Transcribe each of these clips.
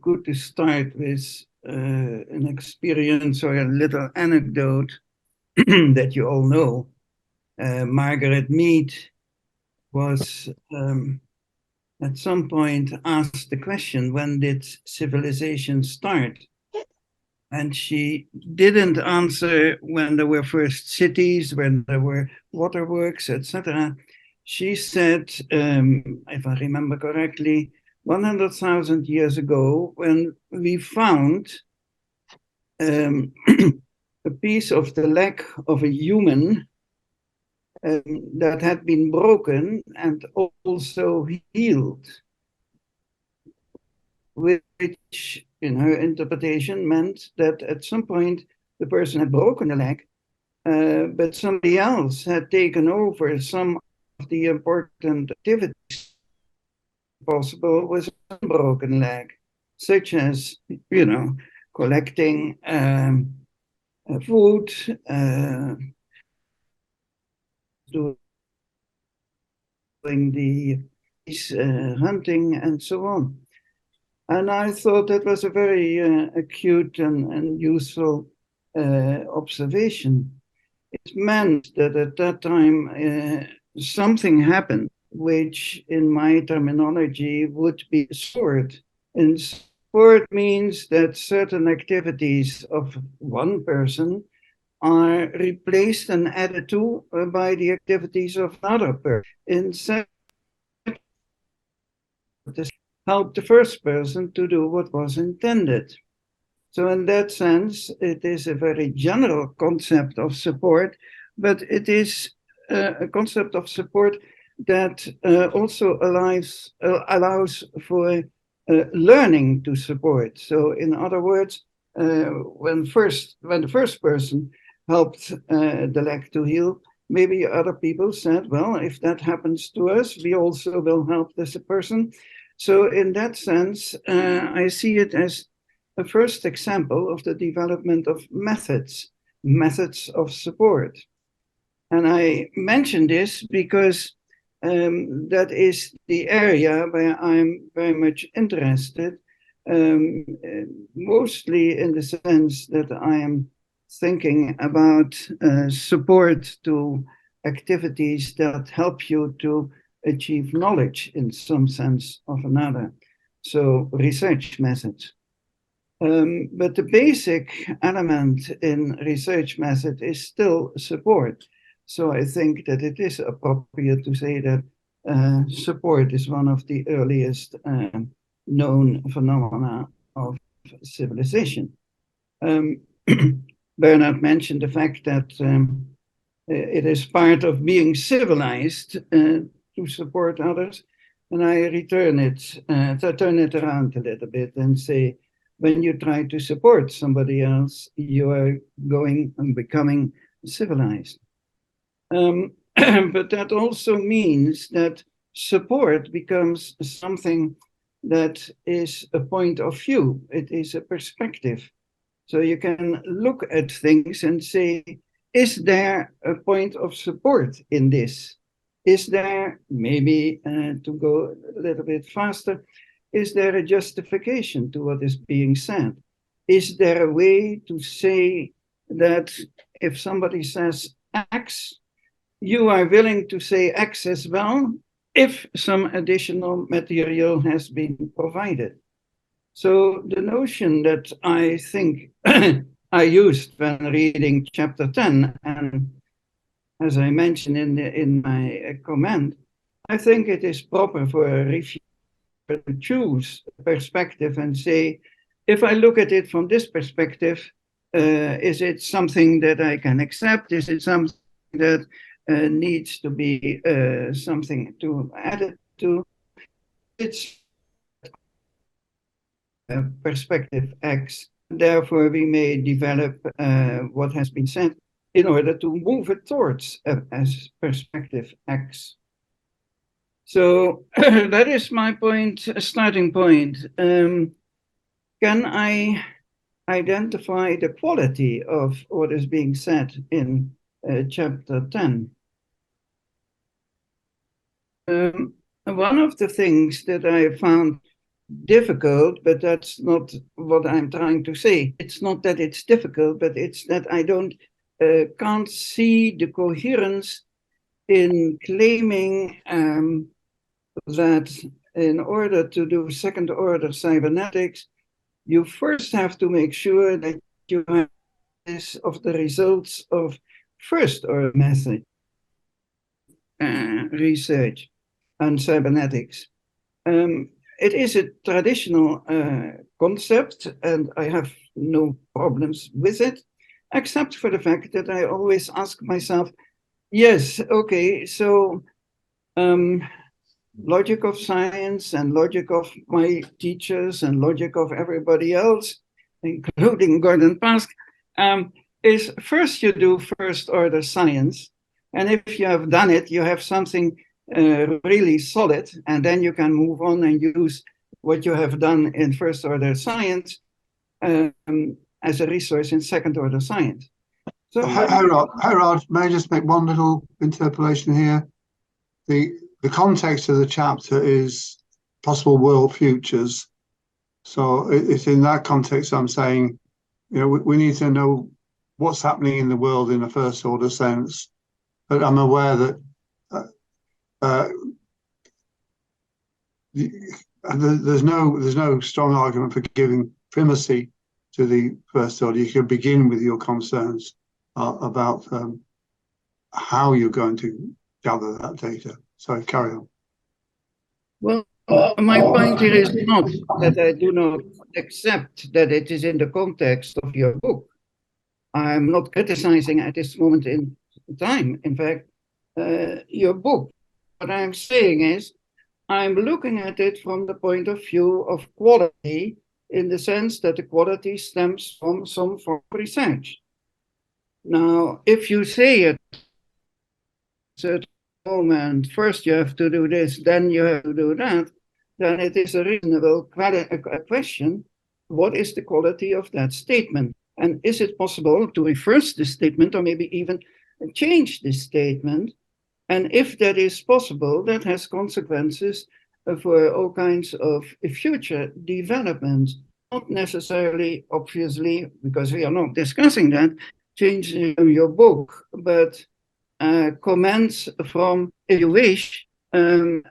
good to start with an experience or a little anecdote that you all know. Margaret Mead was at some point asked the question, when did civilization start? And she didn't answer when there were first cities, when there were waterworks, etc. She said, if I remember correctly, 100,000 years ago, when we found a piece of the leg of a human that had been broken and also healed, which in her interpretation meant that at some point the person had broken the leg, but somebody else had taken over some of the important activities possible with a broken leg, such as, collecting food, doing the hunting, and so on. And I thought that was a very acute and useful observation. It meant that at that time something happened, which in my terminology would be sport. And sport means that certain activities of one person are replaced and added to by the activities of another person. Instead, this helped the first person to do what was intended. So in that sense, it is a very general concept of support, but it is a concept of support that also allows for learning to support. So in other words, when the first person helped the leg to heal, maybe other people said, well, if that happens to us, we also will help this person. So in that sense, I see it as a first example of the development of methods of support. And I mention this because that is the area where I'm very much interested, mostly in the sense that I am thinking about support to activities that help you to achieve knowledge in some sense or another. So research methods. But the basic element in research method is still support. So I think that it is appropriate to say that support is one of the earliest known phenomena of civilization. Bernard mentioned the fact that it is part of being civilized to support others. And I turn it around a little bit and say, when you try to support somebody else, you are going and becoming civilized. But that also means that support becomes something that is a point of view. It is a perspective. So you can look at things and say, is there a point of support in this? Is there, maybe to go a little bit faster, is there a justification to what is being said? Is there a way to say that if somebody says X, you are willing to say X as well, if some additional material has been provided? So the notion that I think I used when reading chapter 10, and as I mentioned in my comment, I think it is proper for a reviewer to choose a perspective and say, if I look at it from this perspective, is it something that I can accept? Is it something that needs to be something to add it to? It's perspective X. Therefore, we may develop what has been said in order to move it towards as perspective X. So that is my point, starting point. Can I identify the quality of what is being said in chapter 10? One of the things that I found difficult, but that's not what I'm trying to say. It's not that it's difficult, but it's that I can't see the coherence in claiming that in order to do second order cybernetics, you first have to make sure that you have this of the results of first order method research and cybernetics. It is a traditional concept, and I have no problems with it, except for the fact that I always ask myself, yes, okay, so logic of science and logic of my teachers and logic of everybody else, including Gordon Pask, is first you do first order science. And if you have done it, you have something really solid, and then you can move on and use what you have done in first order science as a resource in second order science. So, Gerard, may I just make one little interpolation here? The context of the chapter is possible world futures. So it's in that context I'm saying, we need to know what's happening in the world in a first order sense. But I'm aware that there's no strong argument for giving primacy to the first order. You can begin with your concerns about how you're going to gather that data. So carry on. Well, my point here is not that I do not accept that it is in the context of your book. I'm not criticizing at this moment in time, in fact, your book. What I'm saying is, I'm looking at it from the point of view of quality, in the sense that the quality stems from some form of research. Now, if you say it at a certain moment, first you have to do this, then you have to do that, then it is a reasonable question, what is the quality of that statement? And is it possible to reverse the statement or maybe even change the statement? And if that is possible, that has consequences for all kinds of future developments, not necessarily, obviously, because we are not discussing that, changing your book, but comments from, if you wish, a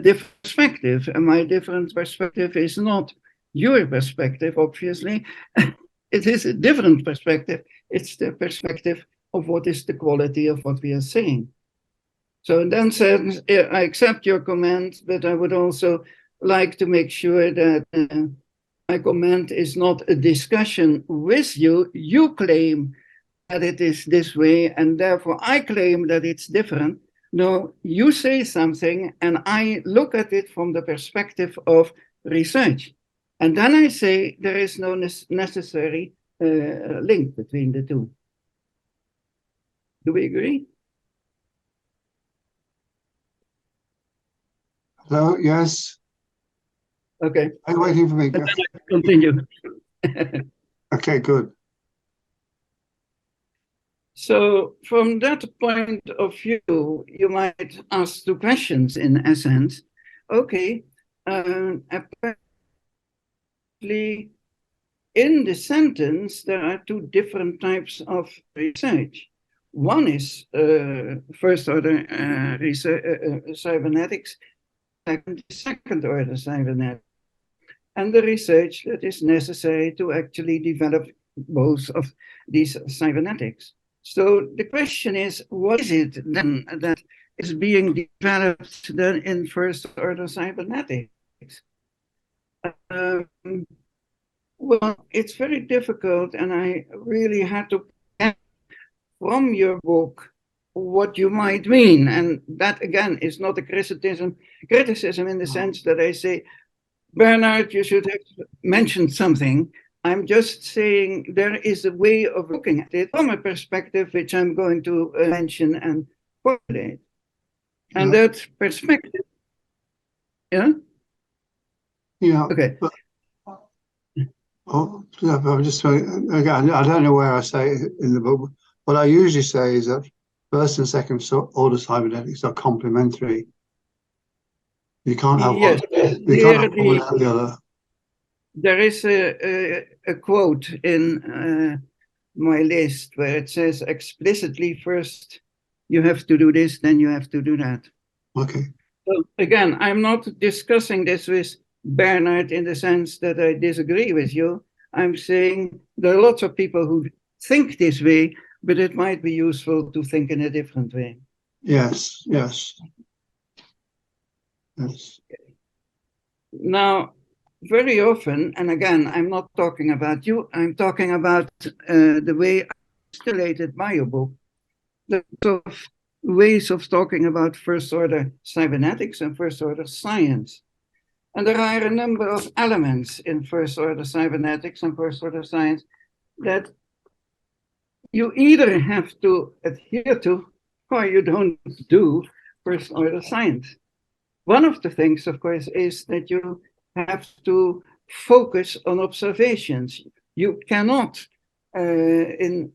different perspective. And my different perspective is not your perspective, obviously. It is a different perspective. It's the perspective of what is the quality of what we are saying. So in that sense, I accept your comment, but I would also like to make sure that my comment is not a discussion with you. You claim that it is this way, and therefore I claim that it's different. No, you say something, and I look at it from the perspective of research. And then I say there is no necessary link between the two. Do we agree? Hello, yes. Okay. Are you waiting for me? Continue. Okay, good. So from that point of view, you might ask two questions in essence. Okay, apparently in the sentence, there are two different types of research. One is first order cybernetics, second order cybernetics, and the research that is necessary to actually develop both of these cybernetics. So the question is, what is it then that is being developed then in first order cybernetics? Well, it's very difficult, and I really had to get from your book what you might mean. And that, again, is not a criticism in the sense that I say, Bernard, you should have mentioned something. I'm just saying there is a way of looking at it from a perspective which I'm going to mention and formulate. And that perspective, yeah? Yeah. Okay. But, I'm just again, I don't know where I say it in the book. What I usually say is that first and second order cybernetics are complementary. You can't have Yes, one. You can't here have one without the other. there is a quote in my list where it says explicitly, first you have to do this, then you have to do that. Okay. So again, I'm not discussing this with Bernard in the sense that I disagree with you. I'm saying there are lots of people who think this way, but it might be useful to think in a different way. Yes, yes. Yes. Now, very often, and again, I'm not talking about you, I'm talking about the way I articulated my book. There's sort of ways of talking about first order cybernetics and first order science. And there are a number of elements in first order cybernetics and first order science that you either have to adhere to or you don't do first order science. One of the things, of course, is that you have to focus on observations. You cannot, in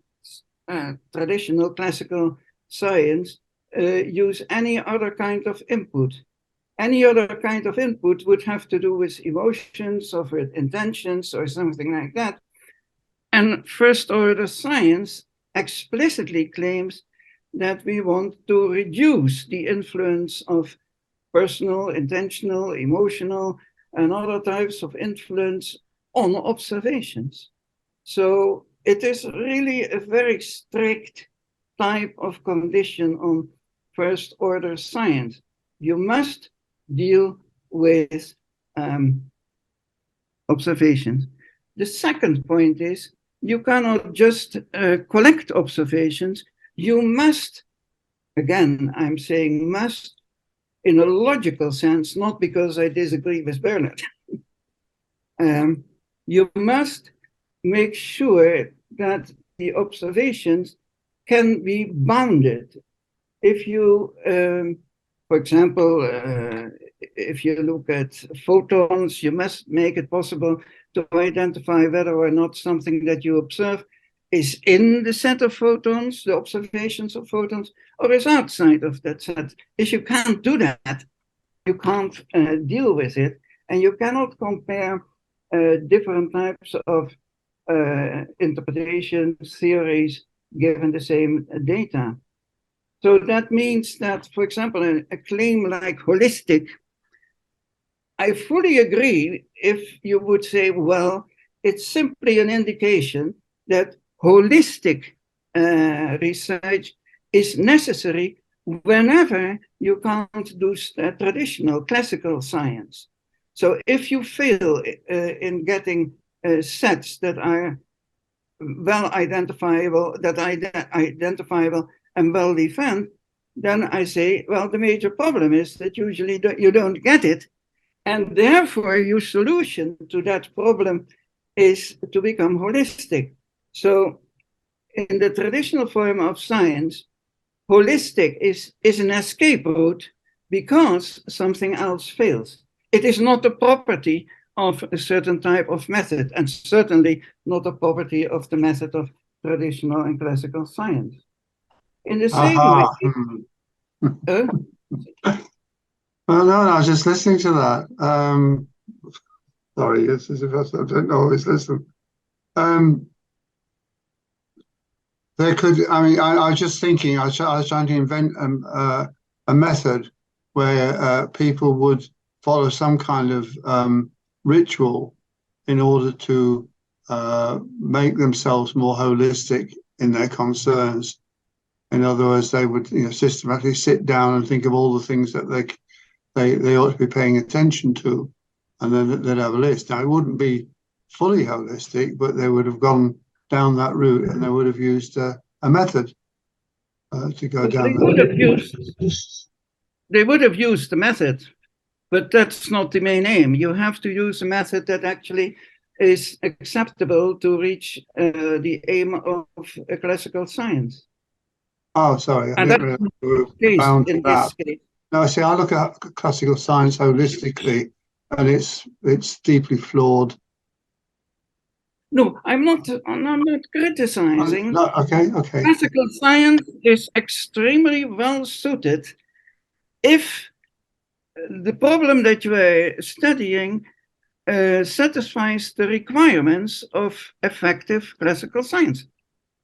traditional classical science, use any other kind of input. Any other kind of input would have to do with emotions or with intentions or something like that. And first order science explicitly claims that we want to reduce the influence of personal, intentional, emotional, and other types of influence on observations. So it is really a very strict type of condition on first order science. You must deal with observations. The second point is you cannot just collect observations. You must, again, I'm saying must, in a logical sense, not because I disagree with Bernard. You must make sure that the observations can be bounded. If you, for example, if you look at photons, you must make it possible to identify whether or not something that you observe is in the set of photons, the observations of photons, or is outside of that set. If you can't do that, you can't deal with it, and you cannot compare different types of interpretation theories given the same data. So that means that, for example, a claim like holistic, I fully agree if you would say, well, it's simply an indication that holistic research is necessary whenever you can't do traditional classical science. So if you fail in getting sets that are well identifiable, identifiable and well defined, then I say, well, the major problem is that usually you don't get it. And therefore, your solution to that problem is to become holistic. So in the traditional form of science, holistic is an escape route because something else fails. It is not a property of a certain type of method, and certainly not a property of the method of traditional and classical science. In the same way, well, no, I was just listening to that. Sorry, it's as if I don't always listen. There could, I mean, I was just thinking, I was trying to invent a method where people would follow some kind of ritual in order to make themselves more holistic in their concerns. In other words, they would, systematically sit down and think of all the things that they ought to be paying attention to, and then they'd have a list. Now, it wouldn't be fully holistic, but they would have gone down that route, and they would have used a method to go down that. They would have used the method, but that's not the main aim. You have to use a method that actually is acceptable to reach the aim of a classical science. Oh, sorry, I didn't realize we were bound to that. No, see, I look at classical science holistically, and it's deeply flawed. No, I'm not criticizing. No, okay. Classical science is extremely well suited if the problem that you are studying satisfies the requirements of effective classical science.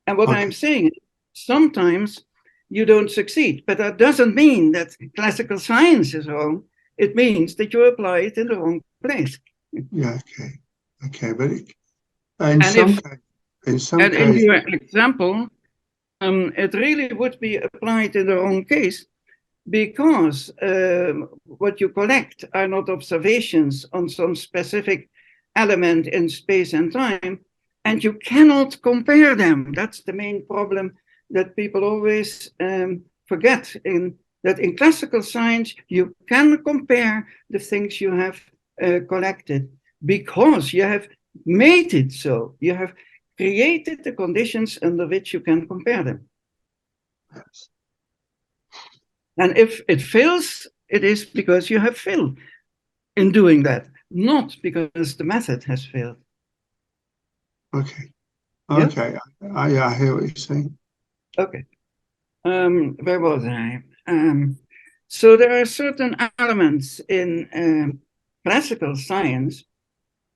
And what I'm saying, sometimes you don't succeed, but that doesn't mean that classical science is wrong. It means that you apply it in the wrong place. Yeah, okay, but in some cases, in your example, it really would be applied in the wrong case because what you collect are not observations on some specific element in space and time, and you cannot compare them. That's the main problem that people always forget, that in classical science, you can compare the things you have collected because you have made it so. You have created the conditions under which you can compare them. Yes. And if it fails, it is because you have failed in doing that, not because the method has failed. Okay. Yeah, I hear what you're saying. Okay. Where was I? So there are certain elements in classical science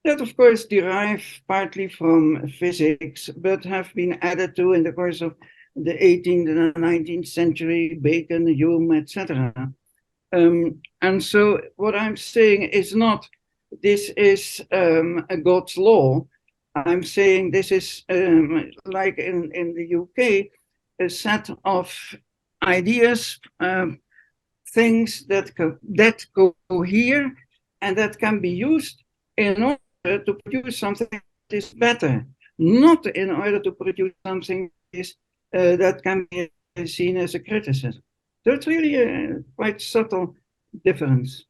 that, of course, derive partly from physics, but have been added to in the course of the 18th and 19th century, Bacon, Hume, etc. And so what I'm saying is not this is a God's law. I'm saying this is like in the UK, a set of ideas, things that cohere and that can be used in order to produce something that is better, not in order to produce something that can be seen as a criticism. So it's really a quite subtle difference.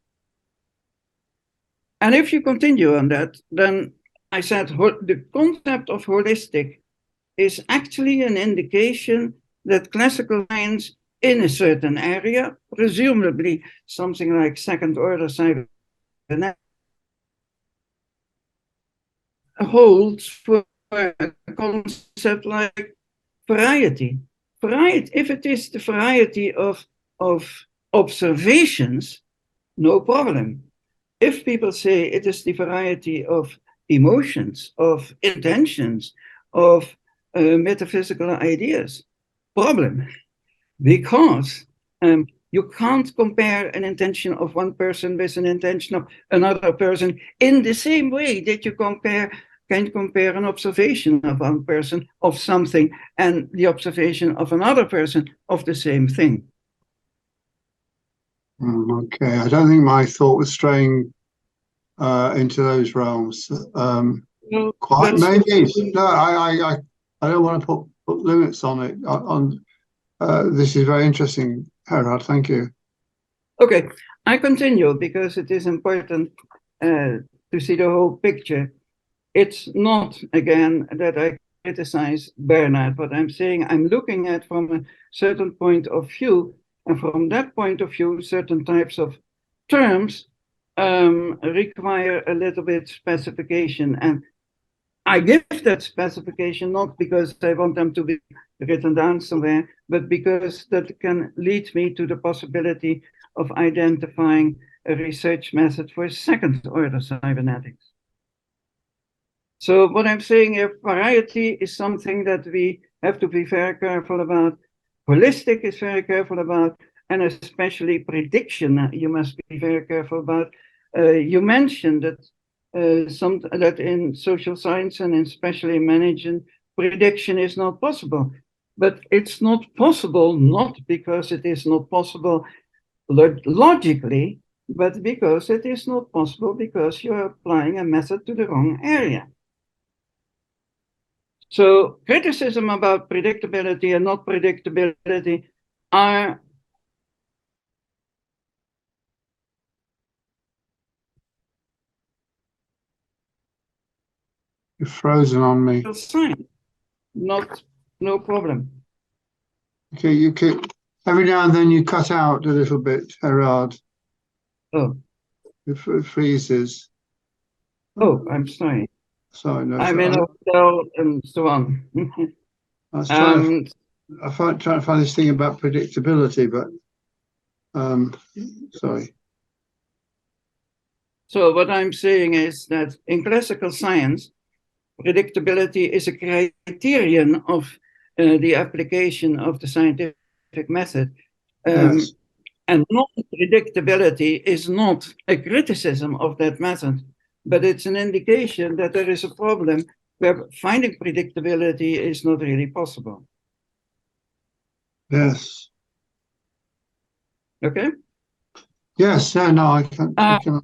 And if you continue on that, then I said the concept of holistic is actually an indication that classical science in a certain area, presumably something like second order cybernetics, holds for a concept like variety. If it is the variety of observations, no problem. If people say it is the variety of emotions, of intentions, of metaphysical ideas, problem. Because you can't compare an intention of one person with an intention of another person in the same way that you can compare an observation of one person of something and the observation of another person of the same thing. Okay, I don't think my thought was straying into those realms. No, Quite maybe. No, I don't want to put limits on it. This is very interesting, Gerard. Thank you. Okay, I continue because it is important to see the whole picture. It's not, again, that I criticize Bernard. What I'm saying, I'm looking at from a certain point of view, and from that point of view, certain types of terms require a little bit specification. And I give that specification not because I want them to be written down somewhere, but because that can lead me to the possibility of identifying a research method for second order cybernetics. So what I'm saying here, variety is something that we have to be very careful about. Holistic is very careful about, and especially prediction, you must be very careful about. You mentioned that that in social science and especially in management, prediction is not possible. But it's not possible, not because it is not possible logically, but because it is not possible because you're applying a method to the wrong area. So criticism about predictability and not predictability are You're frozen on me. sign, no problem. Okay, you could every now and then you cut out a little bit, Gerard. Oh. It freezes. Oh, I'm sorry. Sorry, no. I'm in a hotel and so on. I was trying to find this thing about predictability, but sorry. So what I'm saying is that in classical science, predictability is a criterion of the application of the scientific method. Yes. And non-predictability is not a criticism of that method, but it's an indication that there is a problem where finding predictability is not really possible. Yes. Okay? Yes. Yeah. No, I can. No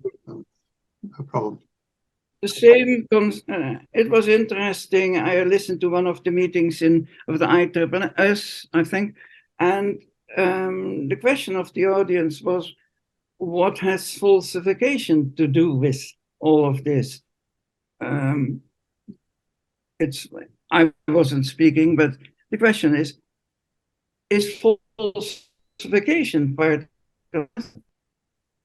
problem. The same, it was interesting. I listened to one of the meetings of the IEEE, I think, and the question of the audience was, what has falsification to do with all of this? I wasn't speaking, but the question is falsification part of it?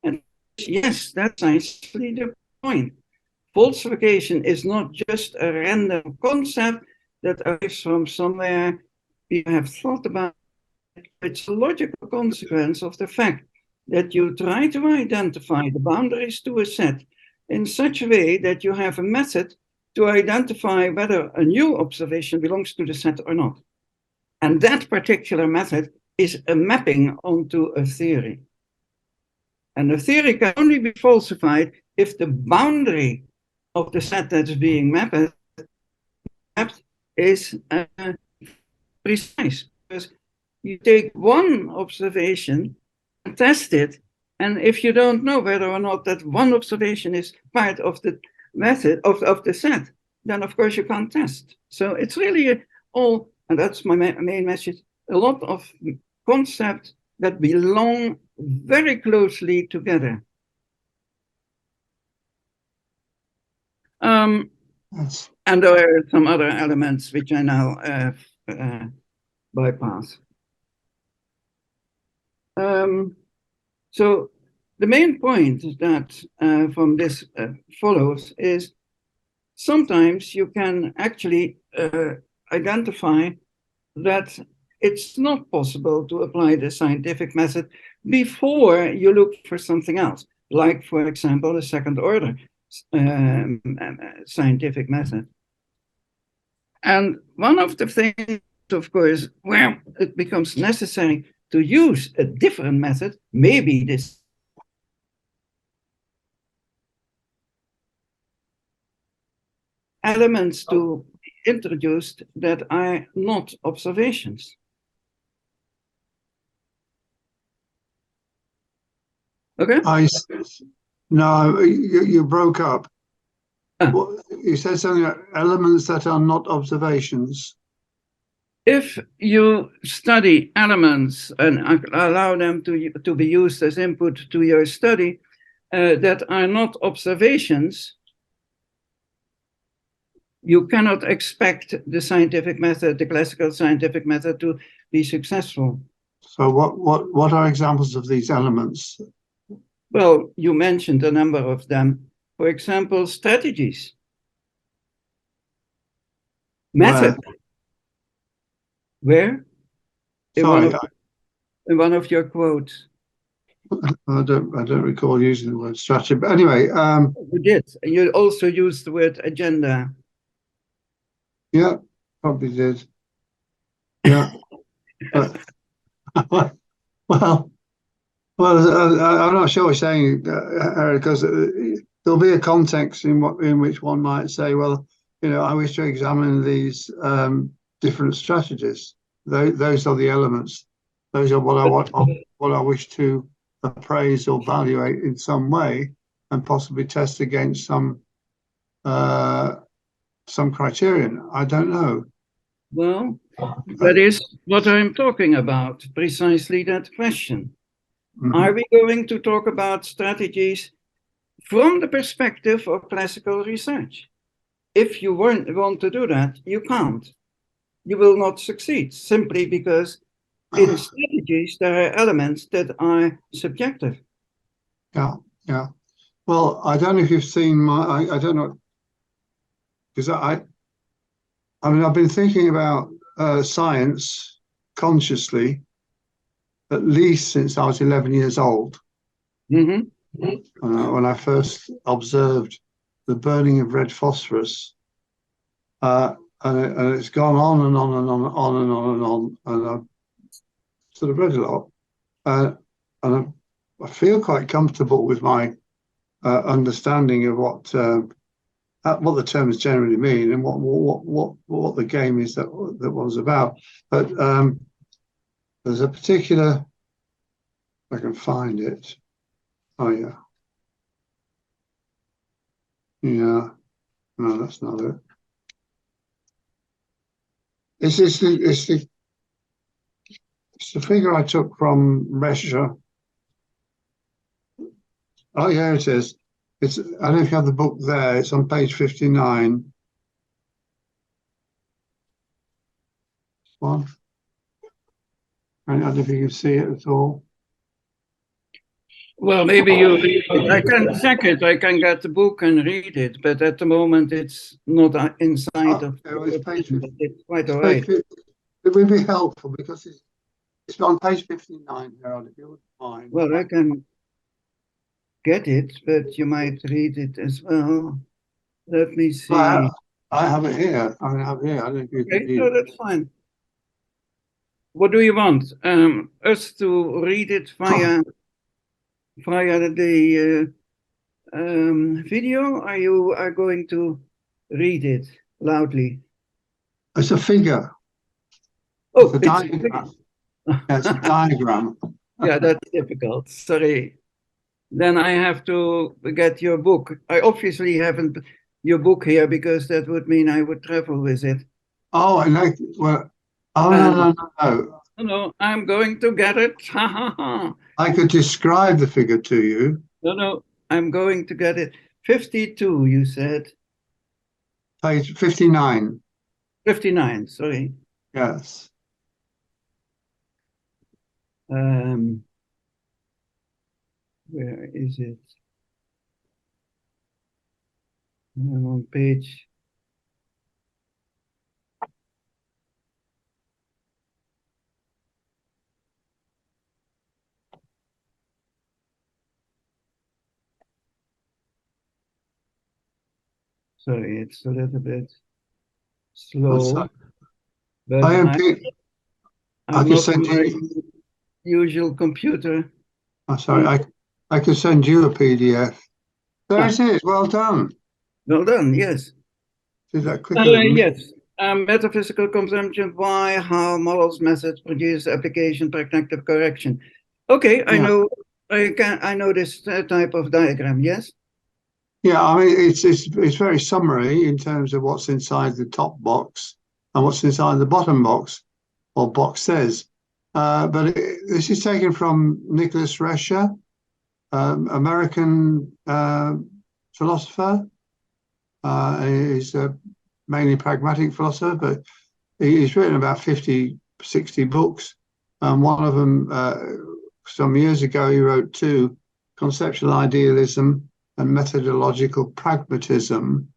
And yes, that's precisely the point. Falsification is not just a random concept that arrives from somewhere people have thought about. It's a logical consequence of the fact that you try to identify the boundaries to a set in such a way that you have a method to identify whether a new observation belongs to the set or not. And that particular method is a mapping onto a theory. And the theory can only be falsified if the boundary of the set that's being mapped is precise. Because you take one observation and test it, and if you don't know whether or not that one observation is part of the method of the set, then of course you can't test. So it's really all, and that's my main message, a lot of concepts that belong very closely together. Yes. And there are some other elements which I now bypass. So the main point that from this follows is sometimes you can actually identify that it's not possible to apply the scientific method before you look for something else, like, for example, the second order scientific method. And one of the things, of course, where it becomes necessary to use a different method, maybe this elements to be introduced that are not observations. Okay? No, you broke up. Ah. You said something about elements that are not observations. If you study elements and allow them to be used as input to your study that are not observations, you cannot expect the scientific method, the classical scientific method, to be successful. So what are examples of these elements? Well, you mentioned a number of them. For example, strategies. Method. Where? Sorry, in one of your quotes. I don't recall using the word strategy, but anyway. You did. You also used the word agenda. Yeah, probably did. Yeah. But, well, I'm not sure what you're saying, Eric, because there'll be a context in which one might say, well, I wish to examine these different strategies. Those are the elements. Those are what I wish to appraise or evaluate in some way, and possibly test against some criterion. I don't know. Well, that is what I'm talking about, precisely that question. Mm-hmm. Are we going to talk about strategies from the perspective of classical research? If you want to do that, you can't. You will not succeed, simply because in strategies there are elements that are subjective. Yeah. Well, I don't know if you've seen I don't know, because I mean, I've been thinking about science consciously at least since I was 11 years old. Mm-hmm. when I first observed the burning of red phosphorus, and it's gone on and on and on and on and on and on, and I've sort of read a lot, and I feel quite comfortable with my understanding of what the terms generally mean and what the game is that one's about. But there's a particular, if I can find it. Oh yeah, yeah. No, that's not it. It's the figure I took from Rescher. Oh yeah, it is. I don't know if you have the book there. It's on page 59. One. I don't know if you can see it at all. Well, maybe I can check it. I can get the book and read it, but at the moment it's not inside of. It's quite all right. It would be helpful because it's on page 59, Gerard, if you wouldn't mind. Well, I can get it, but you might read it as well. Let me see. I have it here. I have it here. I don't know if you can read it. That's fine. What do you want? Us to read it via the video? Are you going to read it loudly? It's a figure. Oh, it's a diagram. Yeah, it's a diagram. Yeah, that's difficult. Sorry. Then I have to get your book. I obviously haven't your book here because that would mean I would travel with it. Oh, no. No, I'm going to get it. Ha ha ha. I could describe the figure to you. No, I'm going to get it. 52, you said. Page 59. 59, sorry. Yes. Where is it? I'm on page. Sorry, it's a little bit slow. But I'm not on my usual computer. Oh, sorry, I could send you a PDF. There it is. Well done. Well done, yes. Did that quickly? Yes. Metaphysical consumption, why, how, models, methods, produce, application, pragmatic correction. Okay, I know. I know this type of diagram. Yes. Yeah, I mean it's very summary in terms of what's inside the top box and what's inside the bottom box or boxes. But this is taken from Nicholas Rescher, American philosopher. He's a mainly pragmatic philosopher, but he's written about 50, 60 books. One of them, some years ago, he wrote 2, Conceptual Idealism and Methodological Pragmatism.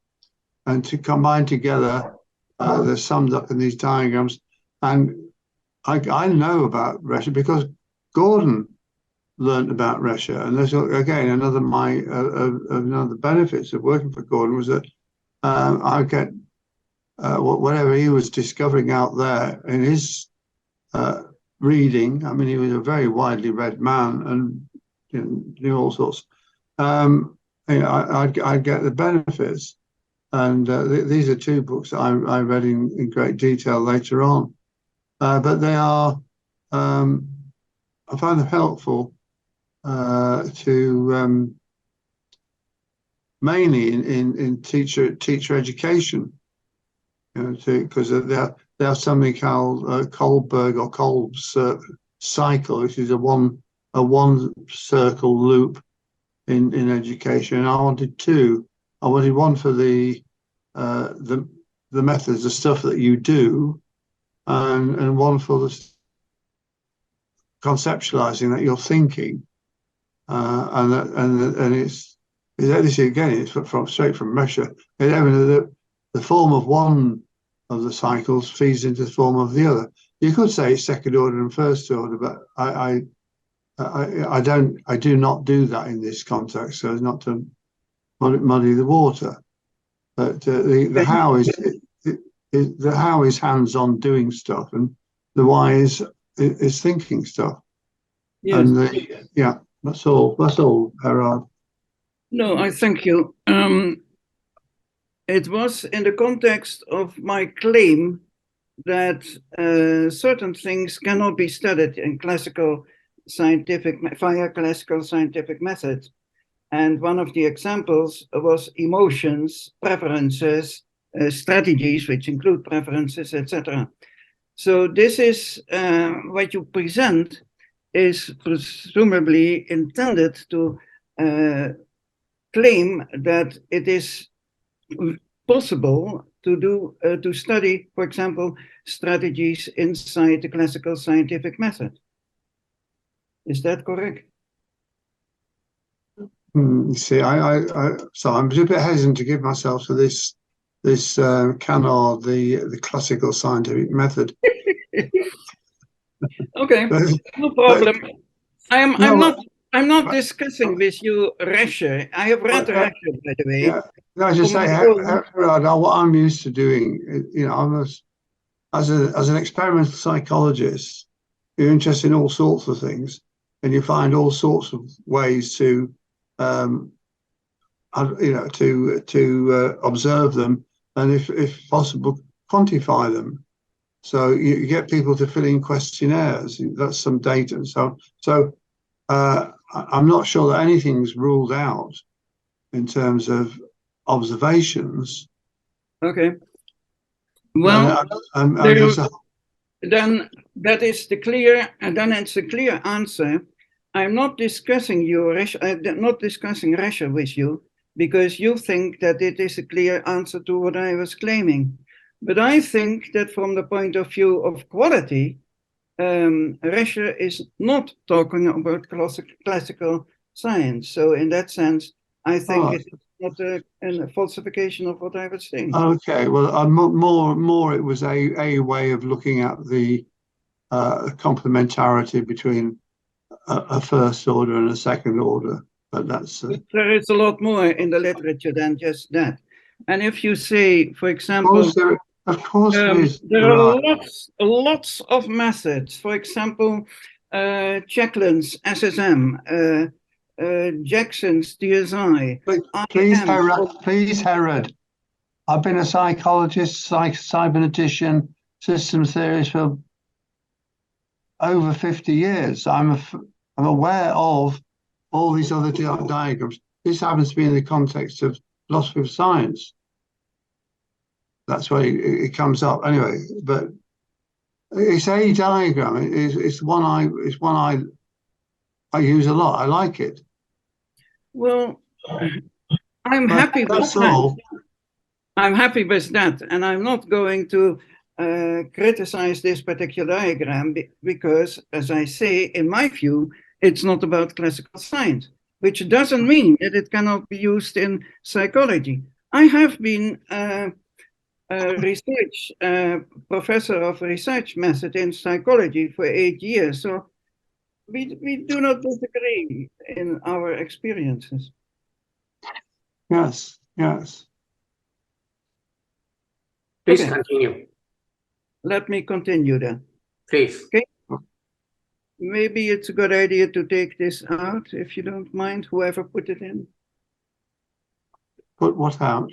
And to combine together, they're summed up in these diagrams. And I know about Rescher because Gordon learned about Rescher. And there's, again, another the benefits of working for Gordon was that I get whatever he was discovering out there in his reading. I mean, he was a very widely read man and knew all sorts. I'd get the benefits. And these are 2 books that I read in great detail later on. But they are, I find them helpful to mainly in teacher education, because they have something called Kohlberg or Kolb's cycle, which is a one circle loop in education. And I wanted 2. I wanted one for the methods, the stuff that you do, and one for the conceptualizing that you're thinking, and it's this again. It's straight from Rescher. The form of one of the cycles feeds into the form of the other. You could say it's second order and first order, but I I do not do that in this context, so as not to muddy the water. But the how the how is hands-on doing stuff, and the why is thinking stuff. Yes. And yeah, that's all. That's all, Gerard. No, I thank you. It was in the context of my claim that certain things cannot be studied in via classical scientific methods. And one of the examples was emotions, preferences, strategies, which include preferences, etc. So this is what you present is presumably intended to claim that it is possible to study, for example, strategies inside the classical scientific method. Is that correct? See, so I'm a bit hesitant to give myself to this canard, the classical scientific method. Okay, no problem. I'm not discussing with you Rescher. I have read Rescher, by the way. Yeah, no, I just say, Gerard, what I'm used to doing, I'm as an experimental psychologist, you're interested in all sorts of things, and you find all sorts of ways to, to observe them, and if possible, quantify them. So you get people to fill in questionnaires. That's some data. So I'm not sure that anything's ruled out in terms of observations. Okay. Well, then that is the clear, and then it's a clear answer. I'm not discussing not discussing Rescher with you because you think that it is a clear answer to what I was claiming. But I think that from the point of view of quality, Rescher is not talking about classical science. So in that sense, I think it's not a falsification of what I was saying. Okay, well, more it was a way of looking at the complementarity between a first order and a second order. But that's there is a lot more in the literature than just that. And if you say, for example, of course there are lots of methods. For example, Cheklin's SSM, Jackson's DSI. Please, Gerard. I've been a psychologist, cybernetician, systems theorist for over 50 years. I'm aware of all these other diagrams. This happens to be in the context of philosophy of science. That's why it comes up anyway. But it's a diagram. It's one I use a lot. I like it. Well, I'm happy with that. I'm happy with that, and I'm not going to criticize this particular diagram because, as I say, in my view, it's not about classical science, which doesn't mean that it cannot be used in psychology. I have been a research professor of research method in psychology for 8 years, so we do not disagree in our experiences. Yes. Please continue. Let me continue then. Please. Okay. Maybe it's a good idea to take this out, if you don't mind, whoever put it in. Put what out?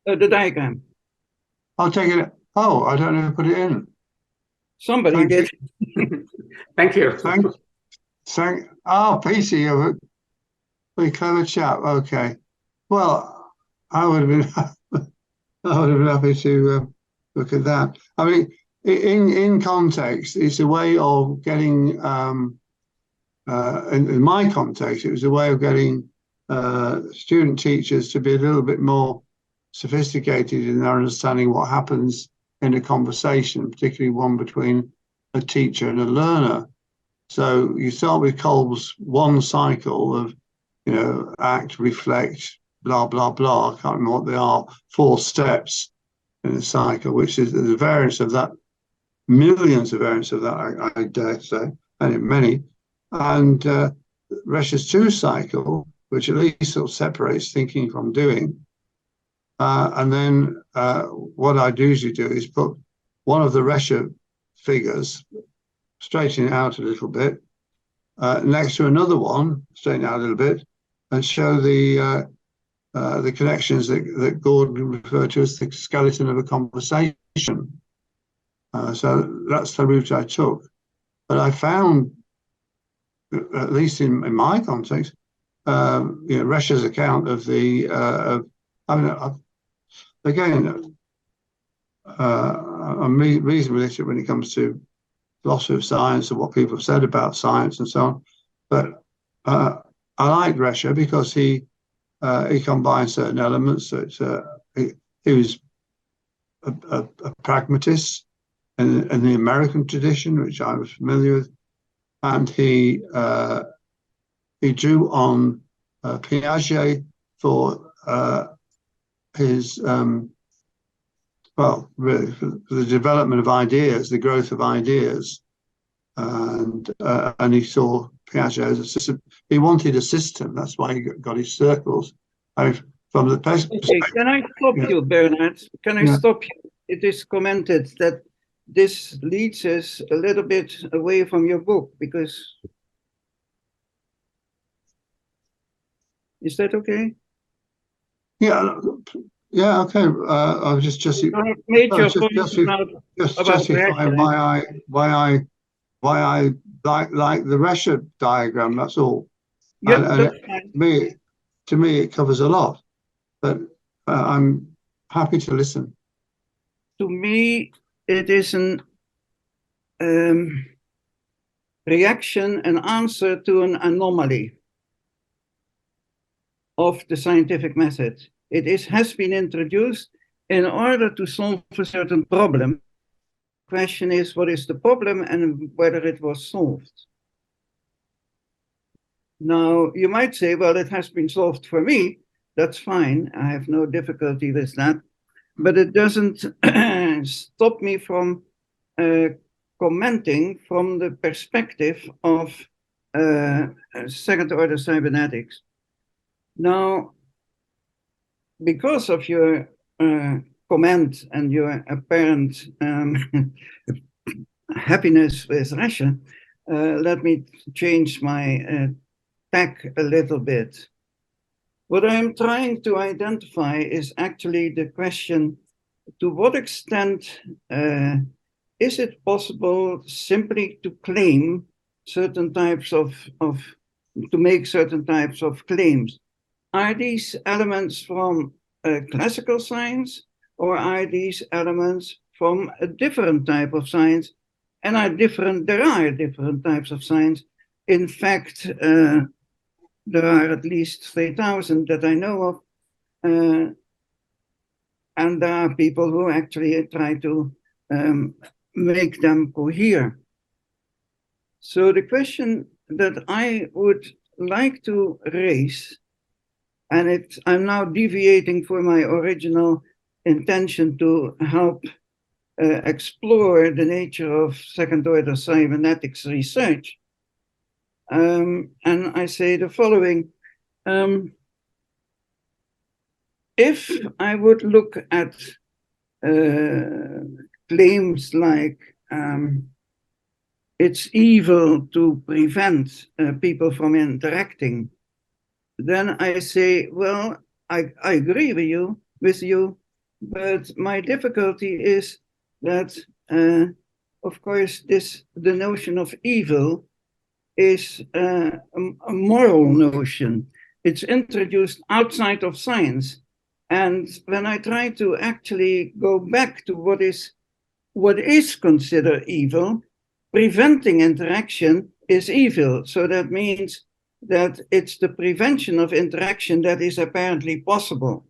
The diagram. I'll take it. Oh, I don't know who put it in. Somebody did. Thank you. PC, you're a very clever chap. Okay. Well, I would have been happy to look at that. I mean, in context, it's a way of getting. In my context, it was a way of getting student teachers to be a little bit more sophisticated in their understanding what happens in a conversation, particularly one between a teacher and a learner. So you start with Kolb's one cycle of, act, reflect, blah, blah, blah. I can't remember what they are, 4 steps in a cycle, which is the variance of that, millions of variants of that, I dare say, and many. And Rescher's 2 cycle, which at least sort of separates thinking from doing. And then what I'd usually do is put one of the Rescher figures, straighten it out a little bit, next to another one, straighten it out a little bit, and show the connections that Gordon referred to as the skeleton of a conversation. So that's the route I took. But I found, at least in my context, Rescher's account of the, I'm reasonably literate when it comes to philosophy of science and what people have said about science and so on. But I like Rescher because he combined certain elements. He was a pragmatist in the American tradition, which I was familiar with, and he drew on Piaget for his really for the development of ideas, the growth of ideas, and he saw Piaget as a system. He wanted a system. That's why he got his circles. From the perspective. Okay, can I stop you, Bernard? Can I stop you? It is commented that this leads us a little bit away from your book, because is that okay? Yeah, okay. I was just You made your point about justifying why I like the Rescher diagram. That's all. Yep, and to me, it covers a lot. But I'm happy to listen. To me, it is an reaction, an answer to an anomaly of the scientific method. It has been introduced in order to solve a certain problem. The question is, what is the problem and whether it was solved? Now, you might say, well, it has been solved for me. That's fine. I have no difficulty with that. But it doesn't stop me from commenting from the perspective of second-order cybernetics. Now, because of your comment and your apparent happiness with Russia, let me change my tack a little bit. What I'm trying to identify is actually the question, to what extent is it possible simply to claim certain types to make certain types of claims? Are these elements from classical science, or are these elements from a different type of science? And there are different types of science. In fact, there are at least 3,000 that I know of. And there are people who actually try to make them cohere. So the question that I would like to raise, and I'm now deviating from my original intention to help explore the nature of second-order cybernetics research. And I say the following. If I would look at claims like it's evil to prevent people from interacting, then I say, well, I agree with you, but my difficulty is that, of course, the notion of evil is a moral notion. It's introduced outside of science. And when I try to actually go back to what is considered evil, preventing interaction is evil. So that means that it's the prevention of interaction that is apparently possible.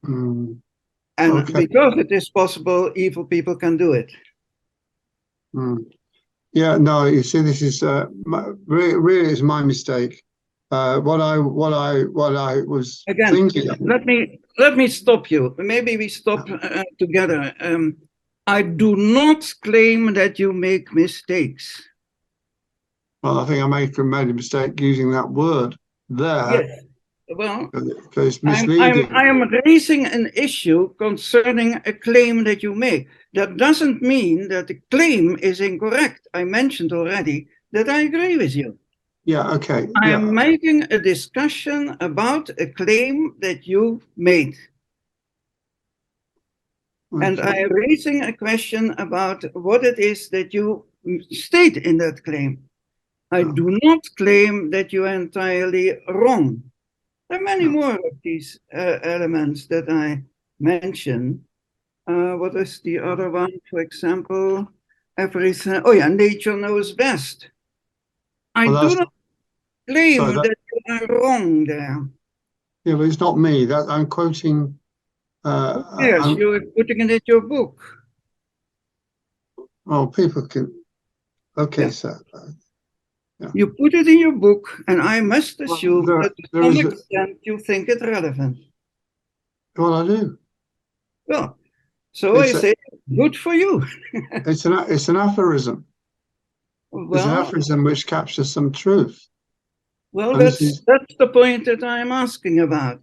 And because it is possible, evil people can do it. Yeah, no, you see, this is really is my mistake. What I was thinking. Let me stop you. Maybe we stop together. I do not claim that you make mistakes. Well, I think I made a mistake using that word there Yes. Well, because it's I'm misleading. raising an issue concerning a claim that you make. That doesn't mean that the claim is incorrect. I mentioned already that I agree with you. Yeah, okay. I Yeah. am making a discussion about a claim that you made. And I Okay. am raising a question about what it is that you state in that claim. I Oh. do not claim that you are entirely wrong. There are many No. more of these elements that I mention. What is the other one? For example, everything. Oh yeah, nature knows best. I Well, do that's not sorry. claim that you are wrong there. Yeah, but it's not me. That I'm quoting. Yes, you are putting it in your book. Oh, people can. Okay, Yeah. so You put it in your book, and I must assume that to there some is. extent you think it relevant. Well, I do. Well, so I It's a, say, good for you. it's an aphorism. It's an Well, aphorism which captures some truth, well, and this that's is the point that I'm asking about.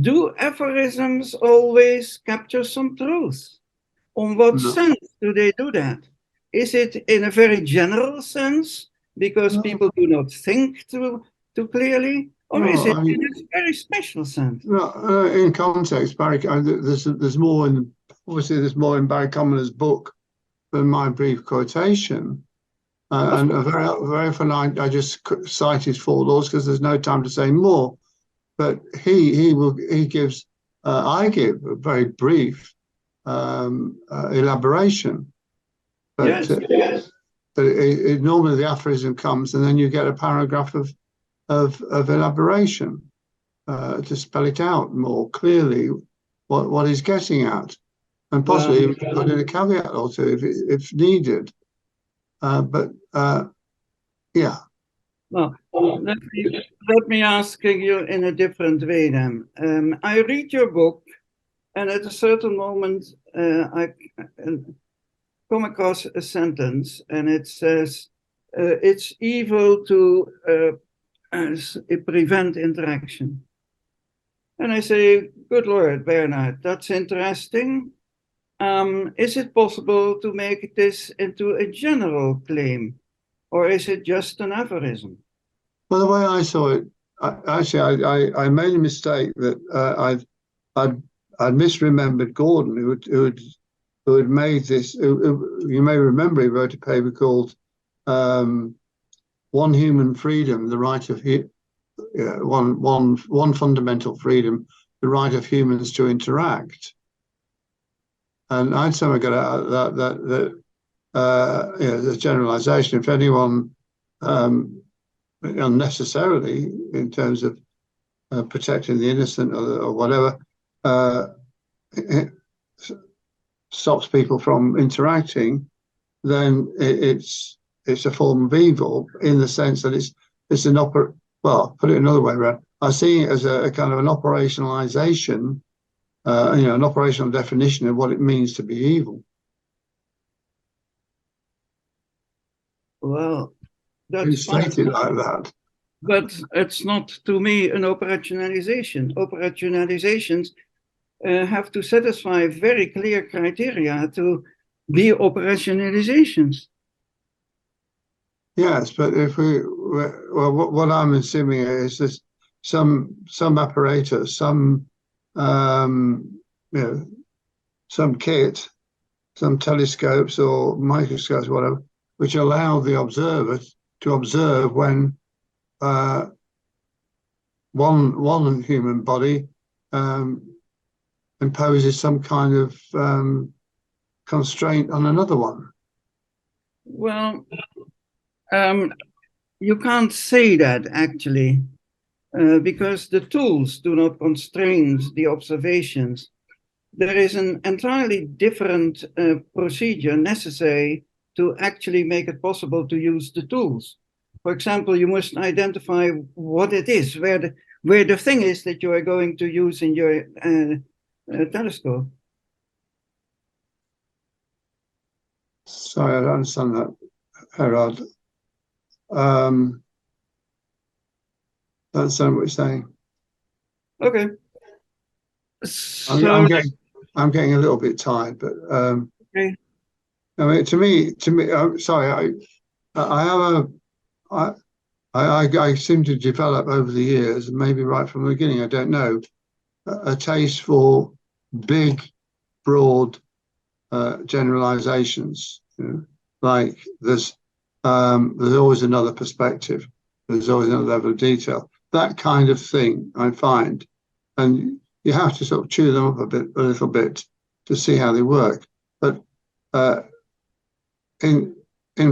Do aphorisms always capture some truth? On what no, sense do they do that? Is it in a very general sense because no, people do not think too clearly, or is no. it I in mean, a very special sense? no, in context, Barry, there's more in obviously there's more in Barry Commoner's book than my brief quotation. And very often I just cite his four laws because there's no time to say more. But he gives I give a very brief elaboration. But Yes, yes. normally the aphorism comes and then you get a paragraph of elaboration to spell it out more clearly what he's getting at, and possibly even put in a caveat or two if needed. But yeah. Well, let me ask you in a different way then. I read your book, and at a certain moment, I come across a sentence, and it says, it's evil to prevent interaction. And I say, good Lord, Bernard, that's interesting. Is it possible to make this into a general claim, or is it just an aphorism? Well, the way I saw it, I made a mistake that I'd misremembered Gordon, who had made this. You may remember he wrote a paper called "One Human Freedom: The Right of One Fundamental Freedom: The Right of Humans to Interact." And I'd somehow got out that the generalization. If anyone unnecessarily in terms of protecting the innocent or whatever, it stops people from interacting, then it's a form of evil in the sense that it's an well, put it another way around. I see it as a kind of an operationalization, an operational definition of what it means to be evil. Well, You that's fine. state it like that. But it's not, to me, an operationalization. Operationalizations have to satisfy very clear criteria to be operationalizations. Yes, but if what I'm assuming is this some apparatus, some kit, some telescopes or microscopes, whatever, which allow the observer to observe when one human body imposes some kind of constraint on another one. Well, you can't say that actually, because the tools do not constrain the observations. There is an entirely different procedure necessary to actually make it possible to use the tools. For example, you must identify what it is, where the thing is that you are going to use in your telescope. Sorry, I don't understand that, Gerard. That's what we're saying. Okay. I'm getting a little bit tired, but okay. I mean, to me, I'm sorry, I seem to develop over the years, maybe right from the beginning, I don't know, a taste for big, broad generalizations. You know? Like there's always another perspective. There's always another level of detail. That kind of thing I find, and you have to sort of chew them up a little bit to see how they work. But in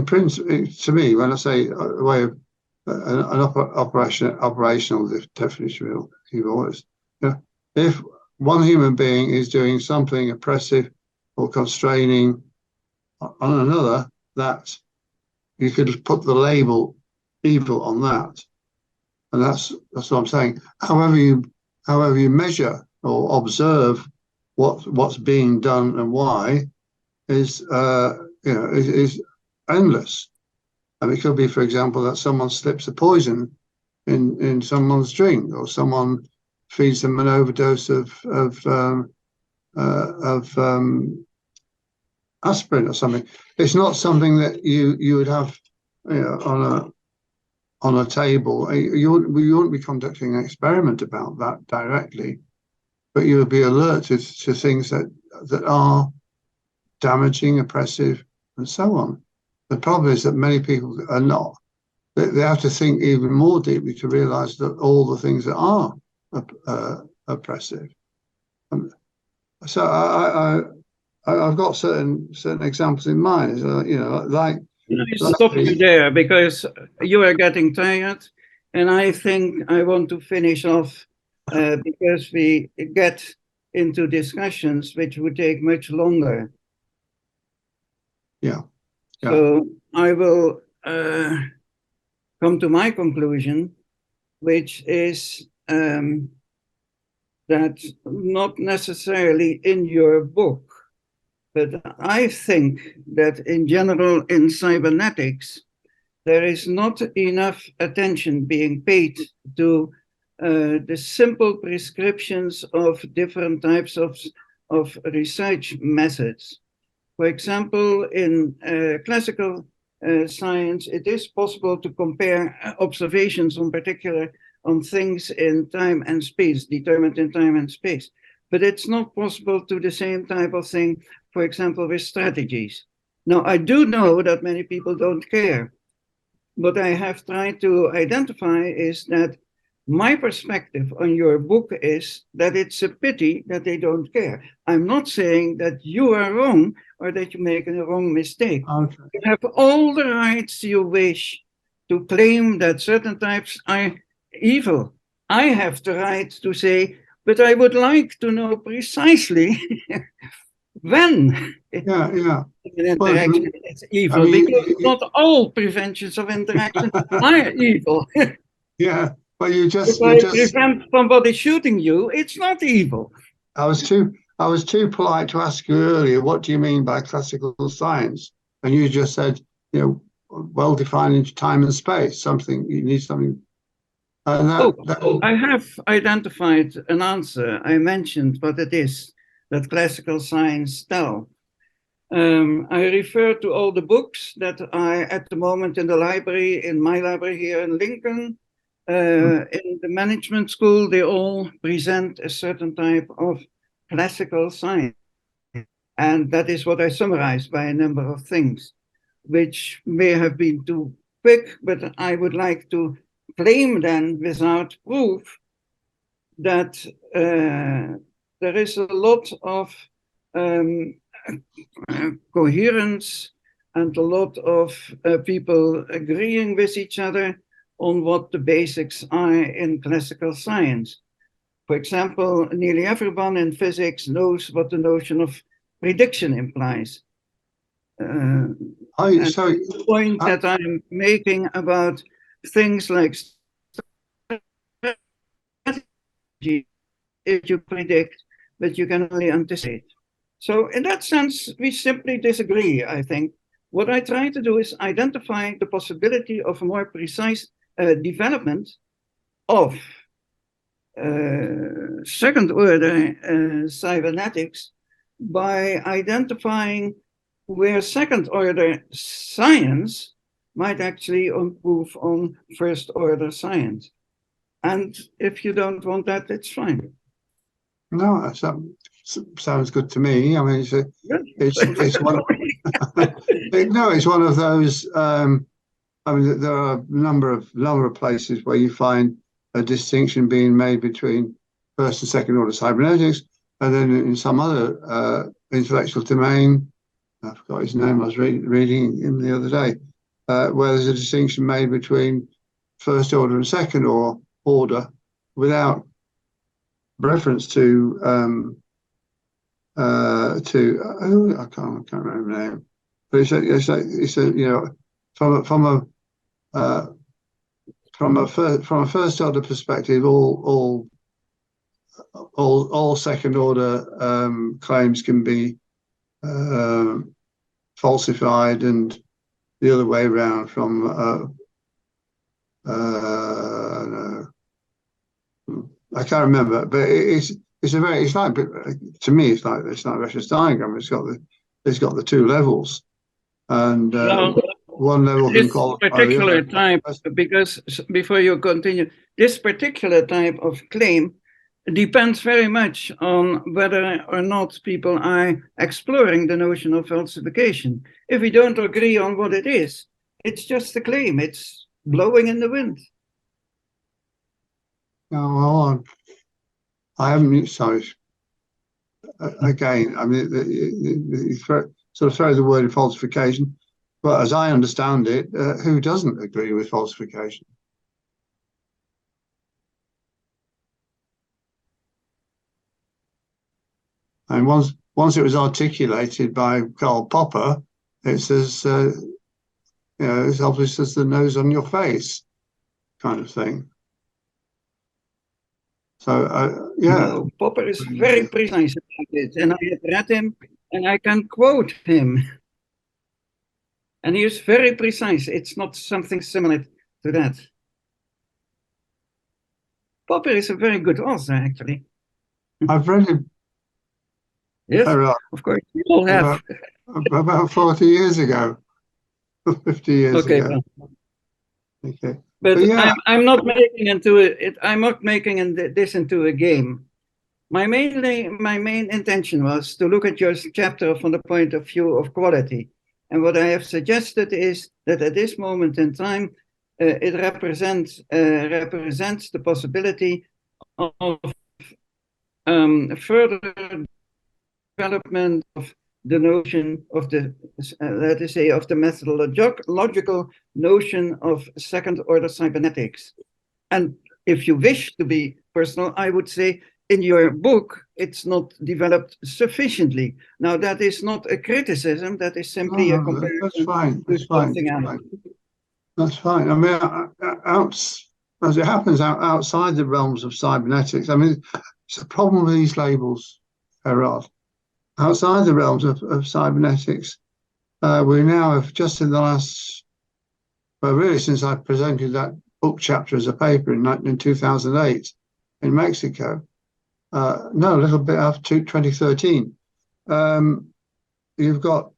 principle, to me, when I say a way of an operational definition of evil is, you know, if one human being is doing something oppressive or constraining on another, that you could put the label evil on that, and that's what I'm saying. However you measure or observe what's being done and why is is endless. I mean, it could be, for example, that someone slips a poison in someone's drink, or someone feeds them an overdose of aspirin or something. It's not something that you would have, you know, on a table. You wouldn't be conducting an experiment about that directly, but you would be alert to things that are damaging, oppressive, and so on. The problem is that many people are not. They have to think even more deeply to realize that all the things that are oppressive. So I've got certain examples in mind. You know, like. Stop you there, because you are getting tired, and I think I want to finish off because we get into discussions which would take much longer. Yeah. So I will come to my conclusion, which is that not necessarily in your book, but I think that in general in cybernetics, there is not enough attention being paid to the simple prescriptions of different types of research methods. For example, in classical science, it is possible to compare observations on things in time and space, determined in time and space. But it's not possible to do the same type of thing, for example, with strategies. Now, I do know that many people don't care. What I have tried to identify is that my perspective on your book is that it's a pity that they don't care. I'm not saying that you are wrong or that you make a wrong mistake. Okay. You have all the rights you wish to claim that certain types are evil. I have the right to say, but I would like to know precisely when an interaction is evil, I mean, because not all preventions of interaction are evil. Yeah, but you just prevent somebody shooting you, it's not evil. I was too polite to ask you earlier, what do you mean by classical science? And you just said, you know, well defined into time and space, something you need something. I have identified an answer. I mentioned what it is that classical science tell. I refer to all the books that are at the moment in the library, in my library here in Lincoln. In the management school, they all present a certain type of classical science. And that is what I summarized by a number of things, which may have been too quick, but I would like to claim then without proof that there is a lot of coherence and a lot of people agreeing with each other on what the basics are in classical science. For example, nearly everyone in physics knows what the notion of prediction implies. The point that I'm making about things like strategy, if you predict, but you can only anticipate. So in that sense, we simply disagree, I think. what I try to do is identify the possibility of a more precise development of second order cybernetics by identifying where second order science might actually improve on first order science. And if you don't want that, it's fine. No, that sounds good to me. I mean, it's one. No, it's one of those. I mean, there are a number of places where you find a distinction being made between first and second order cybernetics, and then in some other intellectual domain, I forgot his name. I was reading him the other day, where there's a distinction made between first order and second order, without reference to I can't remember the name, but it's a you know, from a first order perspective, all second order claims can be falsified, and the other way around from I can't remember, but it's like, to me, it's like a reference diagram. It's got the two levels, and one level can qualify particular the type, because before you continue, this particular type of claim depends very much on whether or not people are exploring the notion of falsification. If we don't agree on what it is, it's just a claim. It's blowing in the wind. No, well, I haven't. Sorry. Again, I mean, you sort of throw the word in falsification, but as I understand it, who doesn't agree with falsification? And once it was articulated by Karl Popper, it's as it's obvious as the nose on your face, kind of thing. So yeah, no, Popper is very precise about it, and I have read him, and I can quote him. And he is very precise. It's not something similar to that. Popper is a very good author, actually. I've read him. Yes, of course, we all have. About 40 years ago, 50 years ago. Okay. But yeah. I'm not making this into a game. My main intention was to look at your chapter from the point of view of quality. And what I have suggested is that at this moment in time, it represents the possibility of further development of the notion of the, let us say, of the methodological notion of second order cybernetics. And if you wish to be personal, I would say in your book, it's not developed sufficiently. Now, that is not a criticism, that is simply a comparison. That's fine. That's fine. That's fine. I mean, as it happens, outside the realms of cybernetics, I mean, it's a problem with these labels, Gerard. Outside the realms of cybernetics, we now have, just in the last, well, really since I presented that book chapter as a paper in 2008 in Mexico, no, a little bit after 2013, you've got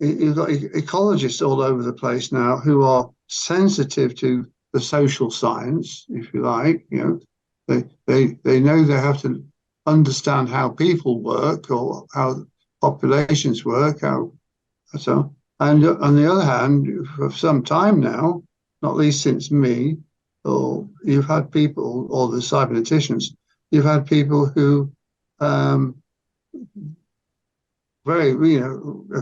ecologists all over the place now who are sensitive to the social science, if you like. You know, they know they have to understand how people work or how populations work, so. And on the other hand, for some time now, not least since me, or you've had people, or the cyberneticians, you've had people who a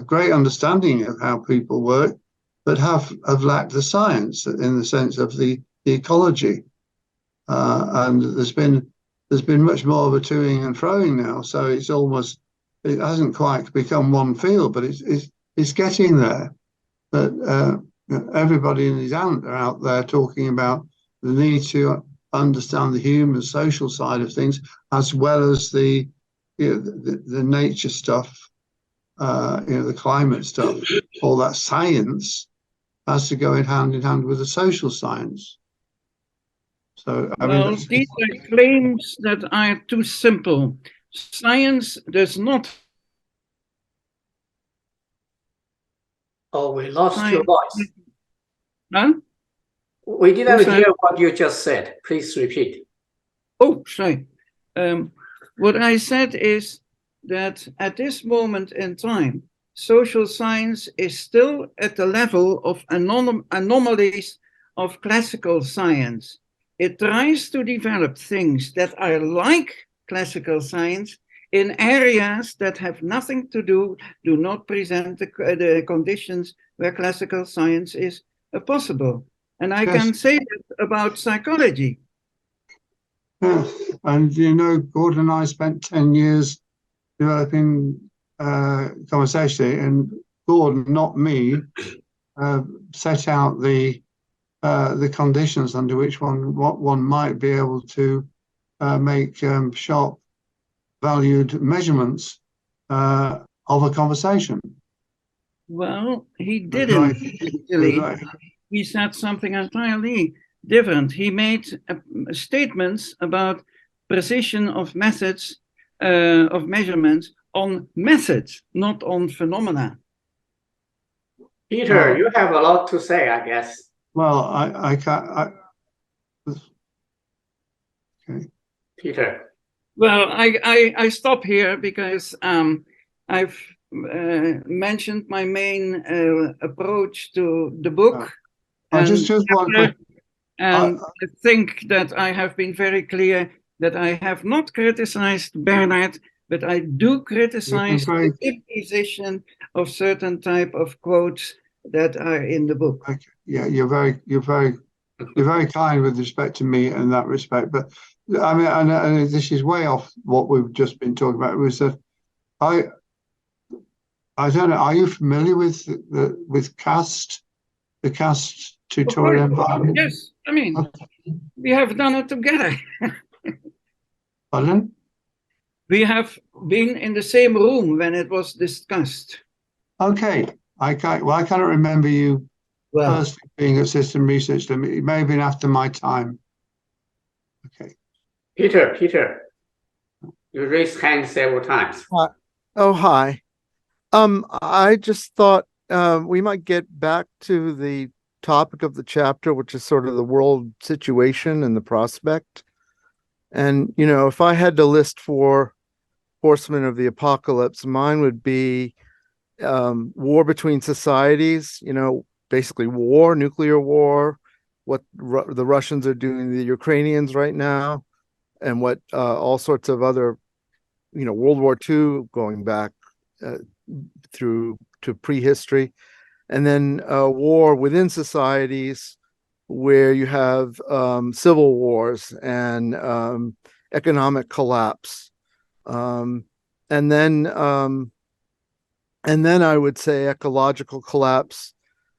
great understanding of how people work, but have lacked the science in the sense of the ecology. And there's been much more of a toing and froing now. So it hasn't quite become one field, but it's getting there. But everybody and his aunt are out there talking about the need to understand the human social side of things, as well as the nature stuff. the climate stuff, all that science has to go hand in hand with the social science. So, I mean, Well, these are claims that are too simple. Science does not. Oh, we lost your Science. voice. Huh? We didn't Who's that? hear what you just said. Please repeat. Oh, sorry. What I said is that at this moment in time, social science is still at the level of anomalies of classical science. It tries to develop things that are like classical science in areas that have nothing to do not present the conditions where classical science is possible. And I can say that about psychology. Yeah, and Gordon and I spent 10 years developing conversation, and Gordon, not me, set out the conditions under which one might be able to make sharp valued measurements of a conversation. Well, he That's didn't right. actually. That's right. He said something entirely different. He made statements about precision of methods of measurements on methods, not on phenomena. Peter, you have a lot to say, I guess. Well, I can't. Okay. Peter. Well, I stop here because I've mentioned my main approach to the book. I just want to. And I think that I have been very clear that I have not criticized Bernard, but I do criticize the imposition of certain type of quotes that are in the book. Okay. Yeah, you're very kind with respect to me in that respect. But I mean, and this is way off what we've just been talking about. It was that I don't know. Are you familiar with the CAST tutorial environment? Yes, I mean, we have done it together. Pardon? We have been in the same room when it was discussed. Okay, I cannot remember you personally being a system research. It may have been after my time. Okay. Peter, you raised hand several times. Oh, hi. I just thought we might get back to the topic of the chapter, which is sort of the world situation and the prospect. And, if I had to list 4 horsemen of the apocalypse, mine would be war between societies, basically war, nuclear war, what the Russians are doing to the Ukrainians right now, and what all sorts of other, World War II going back through to prehistory, and then war within societies where you have civil wars and economic collapse, and then I would say ecological collapse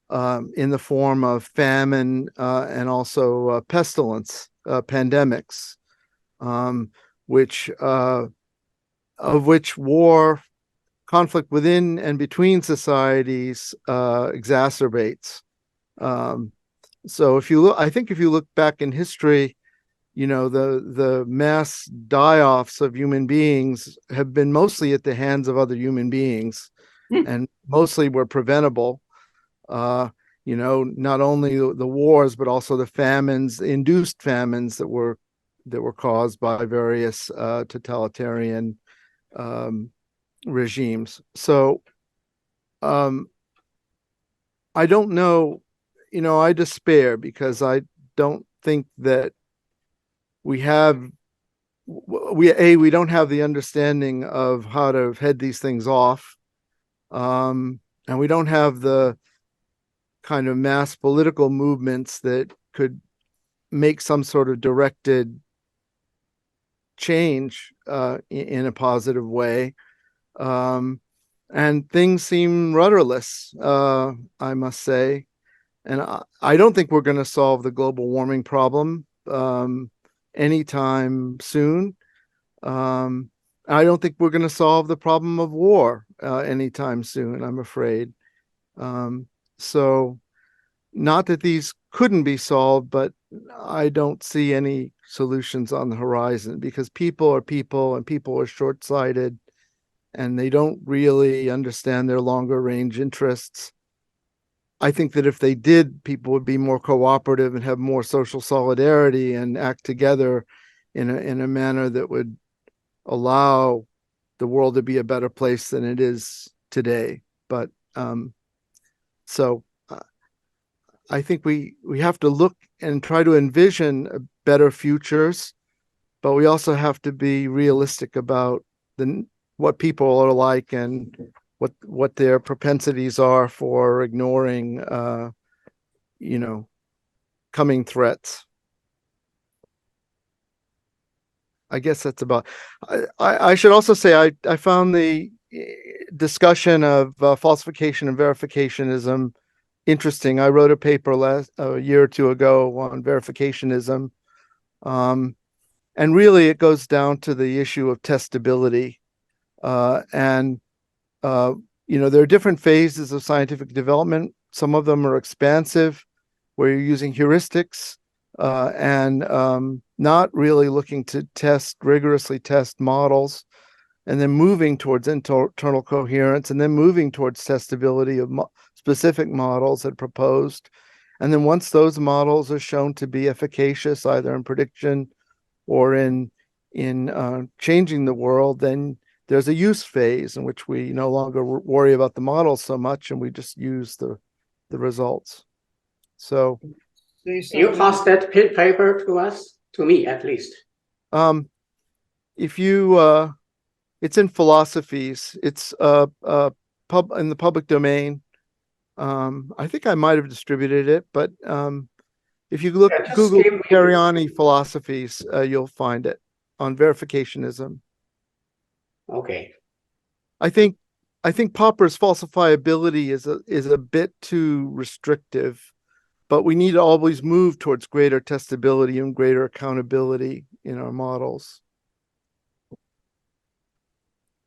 in the form of famine and also pestilence, pandemics, which war, conflict within and between societies exacerbates. So if you look back in history, the mass die-offs of human beings have been mostly at the hands of other human beings, and mostly were preventable. Not only the wars, but also the famines, induced famines that were caused by various totalitarian regimes. So I don't know, I despair because I don't think that we don't have the understanding of how to head these things off, and we don't have the kind of mass political movements that could make some sort of directed change in a positive way. And things seem rudderless, I must say. And I don't think we're going to solve the global warming problem anytime soon. I don't think we're going to solve the problem of war anytime soon, I'm afraid. So not that these couldn't be solved, but I don't see any solutions on the horizon because people are people and people are short-sighted and they don't really understand their longer range interests. I think that if they did, people would be more cooperative and have more social solidarity and act together in a manner that would allow the world to be a better place than it is today. But so I think we have to look and try to envision better futures, but we also have to be realistic about what people are like and what their propensities are for ignoring coming threats. I guess that's about. I should also say I found the discussion of falsification and verificationism interesting. I wrote a paper a year or two ago on verificationism, and really it goes down to the issue of testability, and there are different phases of scientific development. Some of them are expansive, where you're using heuristics and not really looking to rigorously test models, and then moving towards internal coherence, and then moving towards testability of specific models that are proposed. And then once those models are shown to be efficacious, either in prediction or in changing the world, then there's a use phase in which we no longer worry about the models so much, and we just use the results. So you pass that paper to us, to me at least. If you it's in Philosophies, it's in the public domain. I think I might have distributed it, but if you Google Cariani Philosophies, you'll find it on verificationism. Okay. I think Popper's falsifiability is a bit too restrictive, but we need to always move towards greater testability and greater accountability in our models.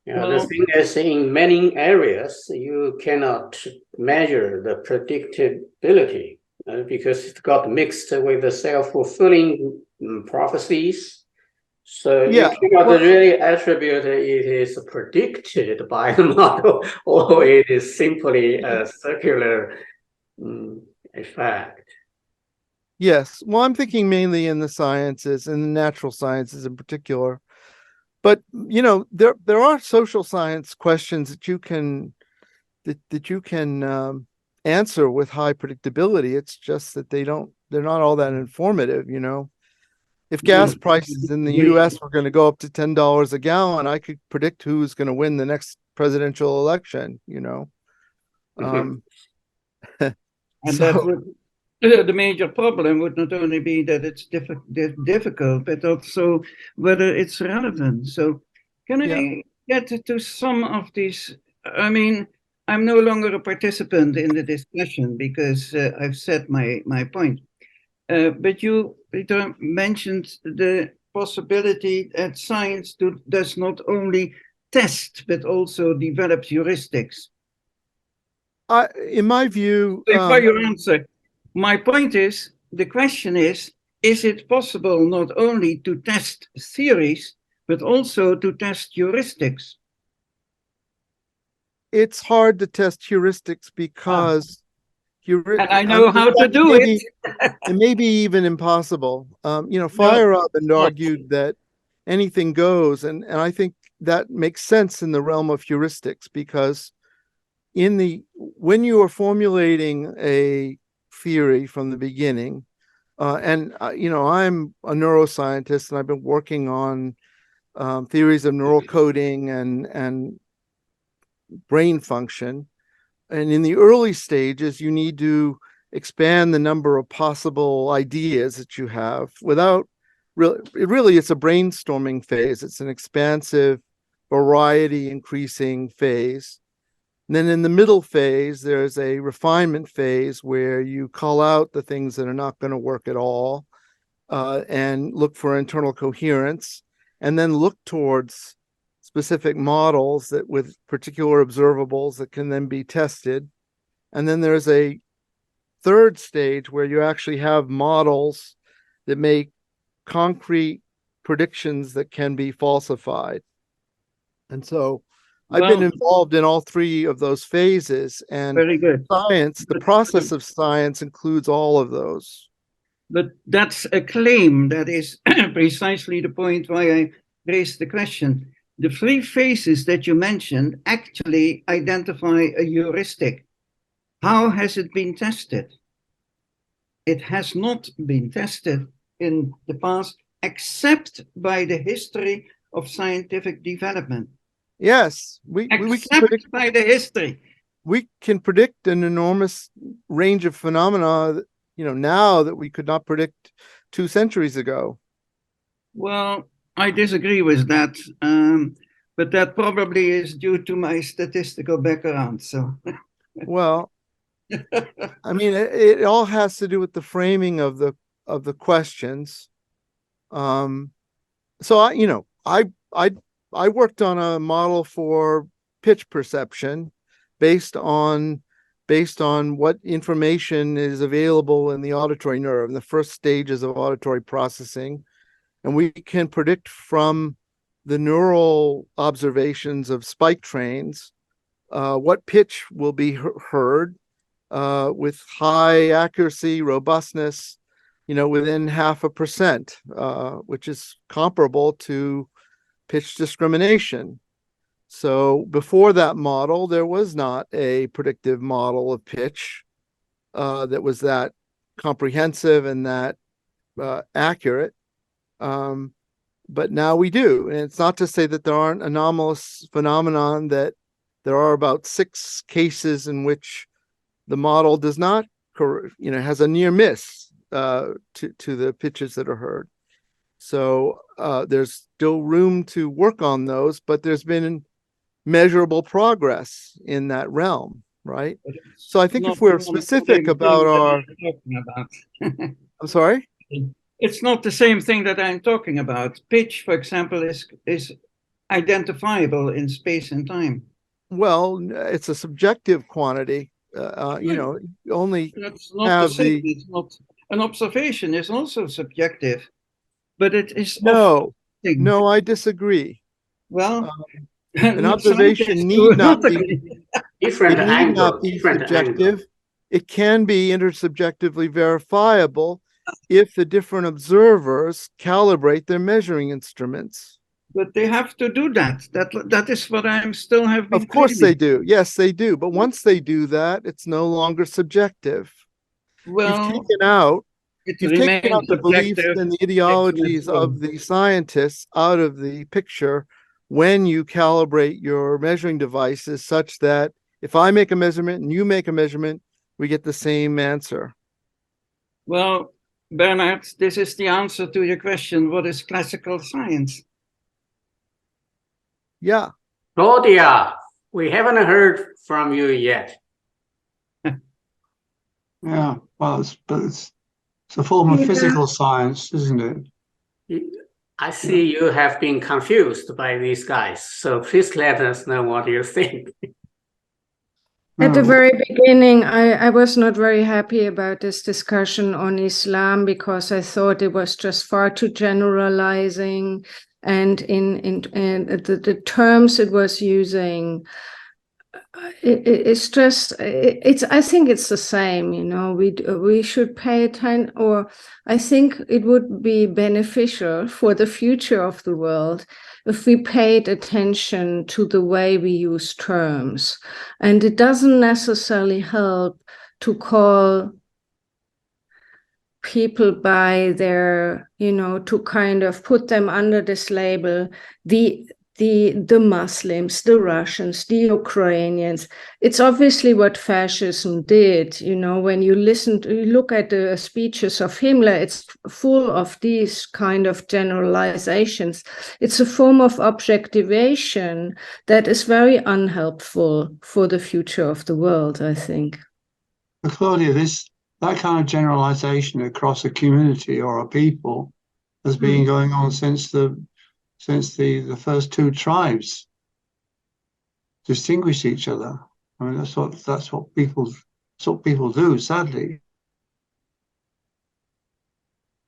Yeah, the thing is, in many areas, you cannot measure the predictability because it got mixed with the self-fulfilling prophecies. So you cannot really attribute it is predicted by the model, or it is simply a circular effect. Yes. Well, I'm thinking mainly in the sciences and the natural sciences in particular. But there are social science questions that you can answer with high predictability. It's just that they're not all that informative. If gas prices in the U.S. were going to go up to $10 a gallon, I could predict who's going to win the next presidential election. And that would the major problem would not only be that it's difficult, but also whether it's relevant. So can I get to some of these? I mean, I'm no longer a participant in the discussion because I've said my point. But you, Peter, mentioned the possibility that science does not only test, but also develop heuristics. In my view... Before you answer, my point is, the question is it possible not only to test theories, but also to test heuristics? It's hard to test heuristics because... and I know how to do it. It may be even impossible. Feyerabend argued that anything goes, and I think that makes sense in the realm of heuristics, because when you are formulating a theory from the beginning, I'm a neuroscientist and I've been working on theories of neural coding and brain function. And in the early stages, you need to expand the number of possible ideas that you have without really it's a brainstorming phase. It's an expansive, variety increasing phase. And then in the middle phase, there's a refinement phase where you call out the things that are not going to work at all and look for internal coherence, and then look towards specific models that with particular observables that can then be tested. And then there's a third stage where you actually have models that make concrete predictions that can be falsified. And so I've been involved in all three of those phases, and very good. Science, the process of science includes all of those. But that's a claim. That is precisely the point why I raised the question. The three phases that you mentioned actually identify a heuristic. How has it been tested? It has not been tested in the past, except by the history of scientific development. Yes, we can predict by the history. We can predict an enormous range of phenomena, now that we could not predict 2 centuries ago. Well, I disagree with that, but that probably is due to my statistical background. So, well, I mean, it all has to do with the framing of the questions. So I worked on a model for pitch perception based on what information is available in the auditory nerve in the first stages of auditory processing. And we can predict from the neural observations of spike trains what pitch will be heard with high accuracy, robustness, within 0.5%, which is comparable to pitch discrimination. So before that model, there was not a predictive model of pitch that was that comprehensive and that accurate. But now we do. And it's not to say that there aren't anomalous phenomenon, that there are about 6 cases in which the model does not, has a near miss to the pitches that are heard. So there's still room to work on those, but there's been measurable progress in that realm, right? So I think if we're specific about I'm sorry? It's not the same thing that I'm talking about. Pitch, for example, is identifiable in space and time. Well, it's a subjective quantity. Only that's not the same. It's not. An observation is also subjective, but it is no, I disagree. Well, an observation need not be subjective. It can be intersubjectively verifiable if the different observers calibrate their measuring instruments. But they have to do that. That is what I'm still have been. Of course they do. Yes, they do. But once they do that, it's no longer subjective. Well, you've taken out the beliefs and the ideologies of the scientists out of the picture when you calibrate your measuring devices such that if I make a measurement and you make a measurement, we get the same answer. Well, Bernard, this is the answer to your question. What is classical science? Yeah. Claudia, we haven't heard from you yet. Yeah, well, it's a form of physical science, isn't it? I see you have been confused by these guys, so please let us know what you think. At the very beginning, I was not very happy about this discussion on Islam because I thought it was just far too generalizing, and in the terms it was using, it's just I think it's the same. We should pay attention, or I think it would be beneficial for the future of the world if we paid attention to the way we use terms. And it doesn't necessarily help to call people by their, to kind of put them under this label, the Muslims, the Russians, the Ukrainians. It's obviously what fascism did. When you look at the speeches of Himmler, it's full of these kind of generalizations. It's a form of objectivation that is very unhelpful for the future of the world, I think. But Claudia, that kind of generalization across a community or a people has been going on since the since the first two tribes distinguish each other. I mean, that's what people do, sadly.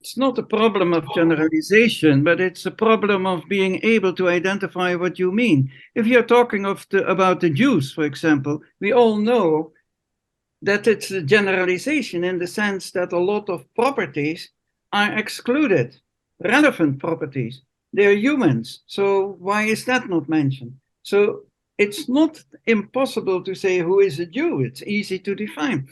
It's not a problem of generalization, but it's a problem of being able to identify what you mean. If you're talking about the Jews, for example, we all know that it's a generalization in the sense that a lot of properties are excluded, relevant properties. They're humans, so why is that not mentioned? So it's not impossible to say who is a Jew. It's easy to define.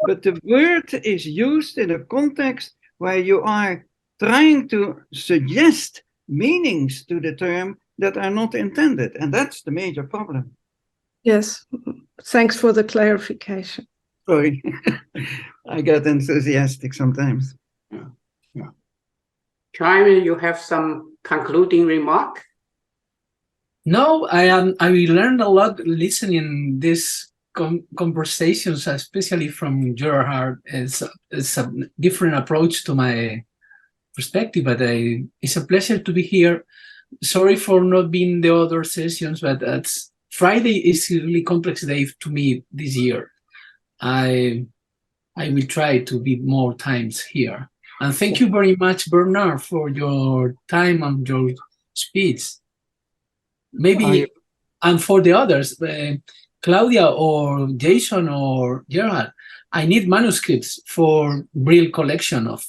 But the word is used in a context where you are trying to suggest meanings to the term that are not intended. And that's the major problem. Yes, thanks for the clarification. Sorry, I get enthusiastic sometimes. Yeah. Cariani, you have some concluding remark? No, I learned a lot listening these conversations, especially from Gerard. It's a different approach to my perspective, but it's a pleasure to be here. Sorry for not being the other sessions, but Friday is a really complex day to me this year. I will try to be more times here. And thank you very much, Bernard, for your time and your speech. Maybe, and for the others, Claudia or Jason or Gerard, I need manuscripts for real collection of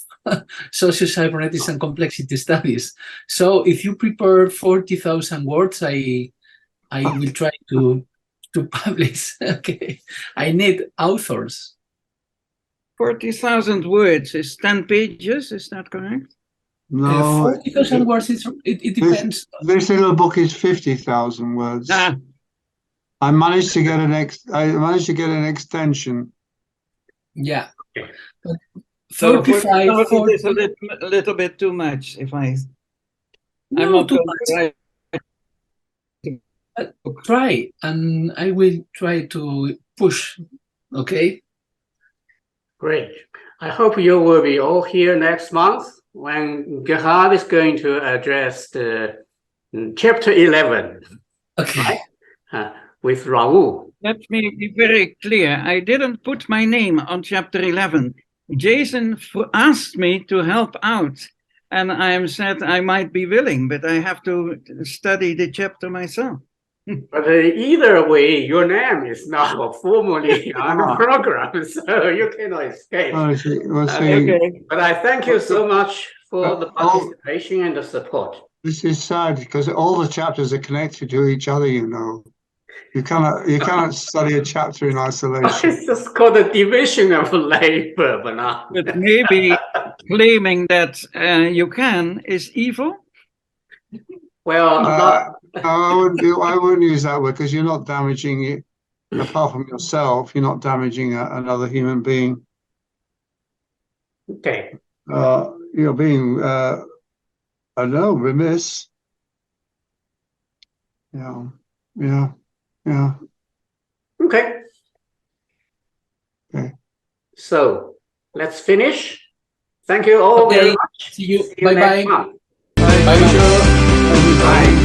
social cybernetics and complexity studies. So if you prepare 40,000 words, I will try to publish. Okay, I need authors. 40,000 words is 10 pages, is that correct? No, 40,000 words, it depends. This little book is 50,000 words. Ah. I managed to get an extension. Yeah. So 35, 40 is a little bit too much. If I'm no, not too going much. to write. Try, and I will try to push. Okay. Great. I hope you will be all here next month when Gerard is going to address the chapter 11. Okay. Right? With Raul. Let me be very clear. I didn't put my name on chapter 11. Jason asked me to help out, and I said I might be willing, but I have to study the chapter myself. But either way, your name is now formally on the program, so you cannot escape. Okay. But I thank you so much for the participation and the support. This is sad because all the chapters are connected to each other, you know. You cannot study a chapter in isolation. It's just called a division of labor, But maybe claiming that you can is evil? Well, I wouldn't use that word because you're not damaging it. Apart from yourself, you're not damaging another human being. okay. You're being, I don't know, remiss. Yeah. Okay. So let's finish. Thank you all very much. See you. Bye-bye. Bye-bye. Bye-bye. Bye.